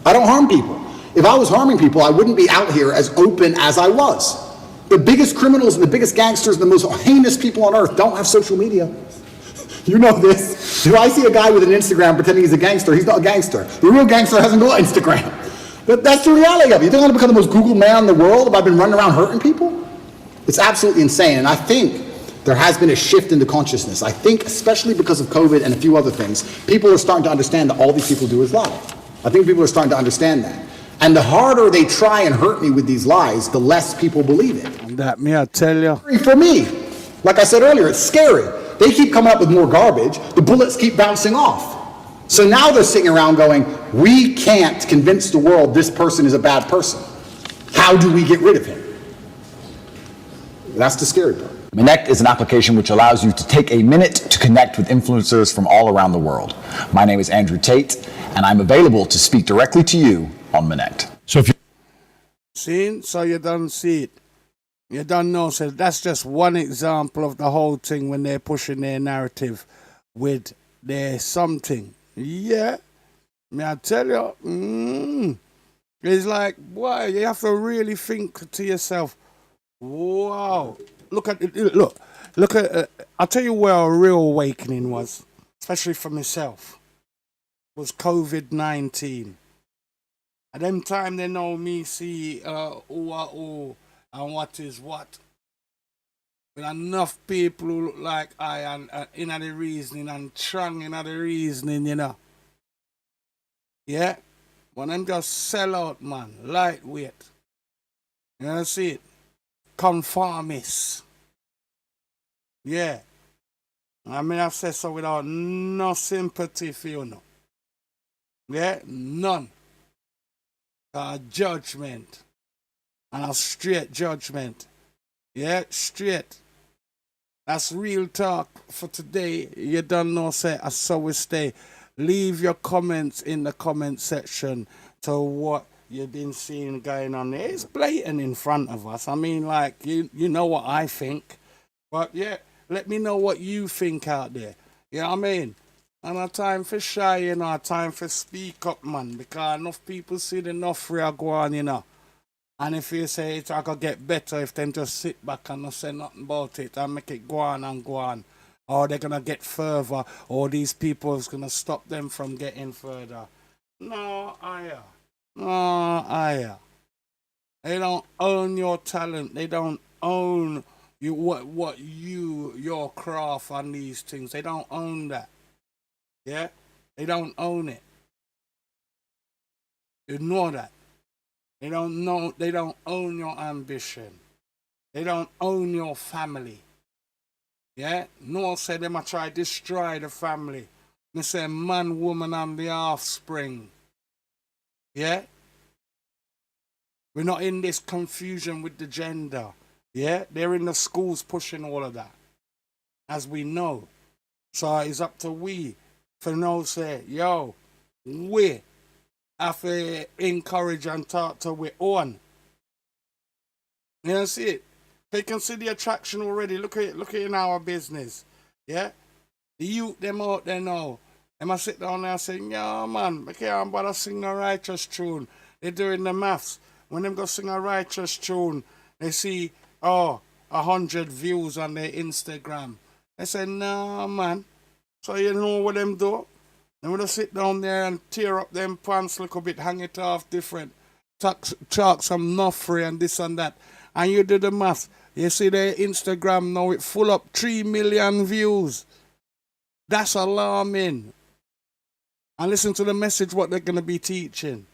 I don't harm people. If I was harming people, I wouldn't be out here as open as I was. The biggest criminals and the biggest gangsters and the most heinous people on earth don't have social media. You know this. If I see a guy with an Instagram pretending he's a gangster, he's not a gangster. The real gangster hasn't got Instagram. But that's the reality of it. You think I'm going to become the most Googled man in the world if I've been running around hurting people? It's absolutely insane. And I think there has been a shift in the consciousness. I think, especially because of COVID and a few other things, people are starting to understand that all these people do is lie. I think people are starting to understand that. And the harder they try and hurt me with these lies, the less people believe it. And that, me, I tell you. For me, like I said earlier, it's scary. They keep coming up with more garbage. The bullets keep bouncing off. So now they're sitting around going, we can't convince the world this person is a bad person. How do we get rid of him? That's the scary part. Connect is an application which allows you to take a minute to connect with influencers from all around the world. My name is Andrew Tate, and I'm available to speak directly to you on Connect. So if you see, so you don't see it. You don't know. So that's just one example of the whole thing when they're pushing their narrative with their something. Yeah, may I tell you, it's like, boy, you have to really think to yourself, wow, look at I'll tell you where a real awakening was, especially for myself, was COVID-19. At them time, they know me see who are who and what is what. With enough people who look like I and in the reasoning and strong in the reasoning, you know. Yeah? When them just sell out, man, lightweight. You know, see it? Conformists. Yeah. I mean, I've said so without no sympathy for you, know. Yeah? None. Judgment. And a straight judgment. Yeah, straight. That's real talk for today. You don't know, say, I so we stay. Leave your comments in the comment section to what you've been seeing going on there. It's blatant in front of us. I mean, like, you know what I think. But, yeah, let me know what you think out there. You know what I mean? And a time for shy, you know, a time for speak up, man. Because enough people see the enough real go on, you know. And if you say it's going to get better if them just sit back and not say nothing about it and make it go on and go on. Or they're going to get further, or these people is going to stop them from getting further. No, They don't own your talent. They don't own you what your craft and these things. They don't own that. Yeah? They don't own it. You know that. They don't own your ambition. They don't own your family. Yeah? No say they might try to destroy the family. They say man, woman, and the offspring. Yeah? We're not in this confusion with the gender. Yeah? They're in the schools pushing all of that. As we know. So it's up to we for now say, yo, we have to encourage and talk to we own. You know, see it? They can see the attraction already. Look at it in our business. Yeah? The youth them out there now. They must sit down there and say, yeah, man, I can't bother sing a righteous tune. They're doing the maths. When them go sing a righteous tune, they see, 100 views on their Instagram. They say, nah, man. So you know what them do? They would sit down there and tear up them pants a little bit, hang it off different, talk some nuffrey and this and that. And you do the math. You see their Instagram now, it full up 3 million views. That's alarming. And listen to the message what they're going to be teaching.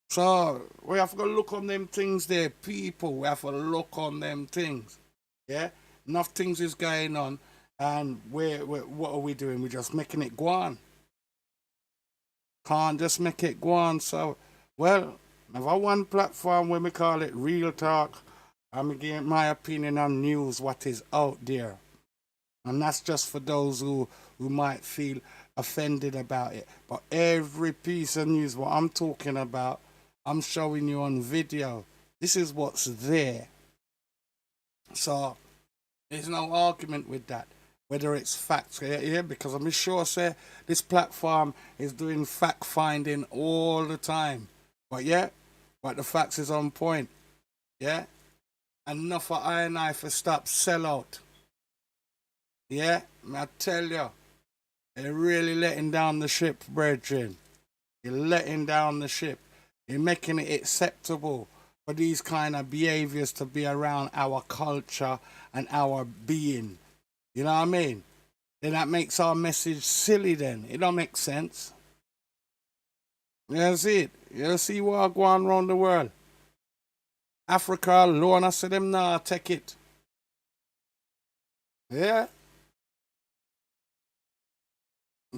So we have to look on them things there, people. We have to look on them things. Yeah? Enough things is going on. And what are we doing? We're just making it go on. Can't just make it go on. So, well, I have one platform where we call it Real Talk. I'm giving my opinion on news, what is out there. And that's just for those who might feel offended about it. But every piece of news, what I'm talking about, I'm showing you on video. This is what's there. So, there's no argument with that. Whether it's facts, yeah, because I'm sure, say, this platform is doing fact finding all the time. But the facts is on point. Yeah? Enough for I and I for stop sell out. Yeah? I tell you, they're really letting down the ship, brethren. You're letting down the ship. You're making it acceptable for these kind of behaviors to be around our culture and our being. You know what I mean? Then that makes our message silly then. It don't make sense. You see it? You see what going on around the world? Africa alone, I say them nah take it. Yeah?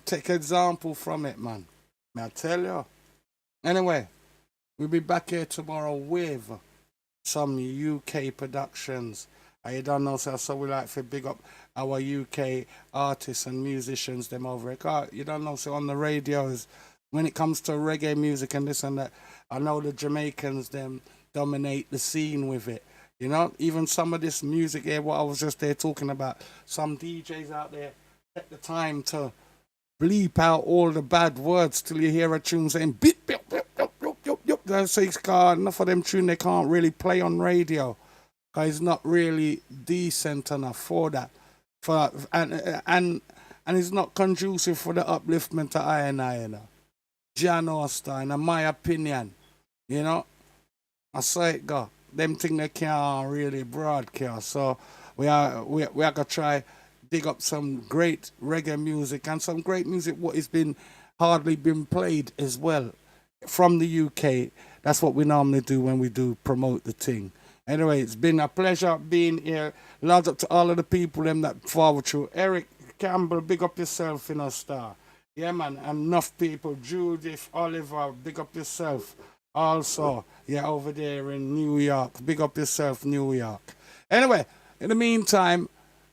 Take example from it, man. May I tell you? Anyway, we'll be back here tomorrow with some UK productions. You don't know, so we like to big up our UK artists and musicians, them over here. You don't know, so on the radios, when it comes to reggae music and this and that, I know the Jamaicans, them dominate the scene with it. You know, even some of this music here, what I was just there talking about, some DJs out there take the time to bleep out all the bad words till you hear a tune saying, bip, bip, bip, bip, bip, bip, bip. That's enough of them tune they can't really play on radio. Because it's not really decent enough for that. And it's not conducive for the upliftment of I and I, you know. Jan Austin, in my opinion, you know. I say it go. Them things they can't really broadcast. So we are gonna try dig up some great reggae music and some great music what has been hardly been played as well from the UK. That's what we normally do when we do promote the thing. Anyway, it's been a pleasure being here. Lots up to all of the people them that forward through. Eric Campbell, big up yourself, you know, star. Yeah, man, enough people. Judith, Oliver, big up yourself. Also, over there in New York. Big up yourself, New York. Anyway, in the meantime,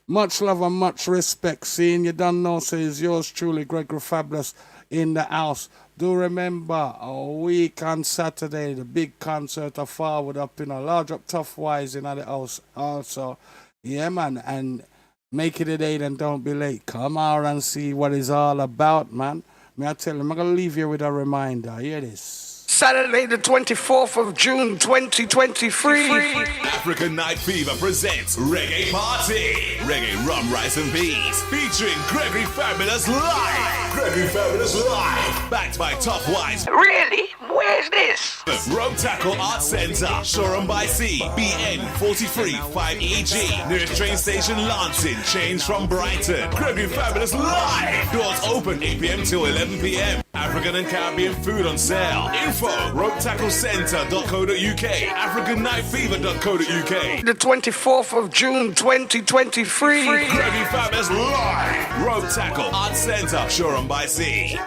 much love and much respect. Seeing you don't know, says yours truly, Gregory Fabulous, in the house. Do remember, a week on Saturday, the big concert of Forward up in a large up tough wise in the house also. Yeah, man, and make it a date and don't be late. Come out and see what it's all about, man. May I tell you, I'm going to leave you with a reminder. Hear this. Saturday the 24th of June 2023. African Night Fever presents Reggae Party. Reggae Rum, Rice and Peas. Featuring Gregory Fabulous Live. Gregory Fabulous Live. Backed by Top Wise. Really? Where's this? Road Tackle Arts Centre. Shoreham by Sea. BN 43 5EG. Nearest train station Lancing. Change from Brighton. Gregory Fabulous Live. Doors open 8 p.m. till 11 p.m. African and Caribbean food on sale. Info, roadtacklecenter.co.uk, africannightfever.co.uk. The 24th of June 2023. Gregory Fabulous Live. Road Tackle Arts Centre, Shoreham by Sea.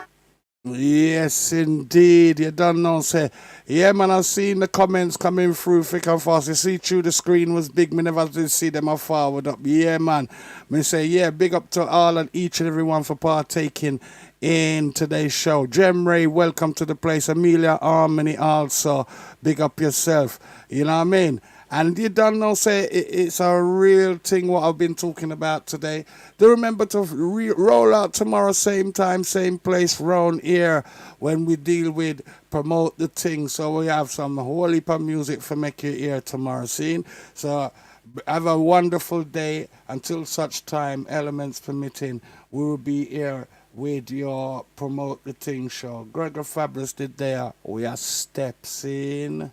Yes, indeed. You don't know, say. Yeah, man, I've seen the comments coming through thick and fast. You see, through the screen was big. Me never did see them a forward up. Yeah, man. Me say, yeah, big up to all and each and everyone for partaking in today's show. Jem Ray, welcome to the place. Amelia Harmony also. Big up yourself. You know what I mean? And you don't know, say it's a real thing what I've been talking about today. Do remember to roll out tomorrow, same time, same place, round here, when we deal with promote the thing. So we have some whole heap of music for make you hear tomorrow, scene. So have a wonderful day. Until such time, elements permitting, we will be here with your Promote the Thing show. Gregor Fabulous did there. We are steps in.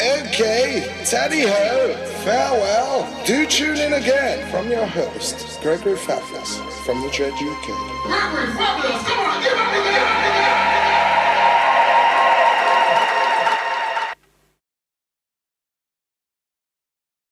Okay, taddy ho, farewell. Do tune in again from your host, Gregory Fabulous from the Dread UK. Gregory Fabulous, come on, get up in there!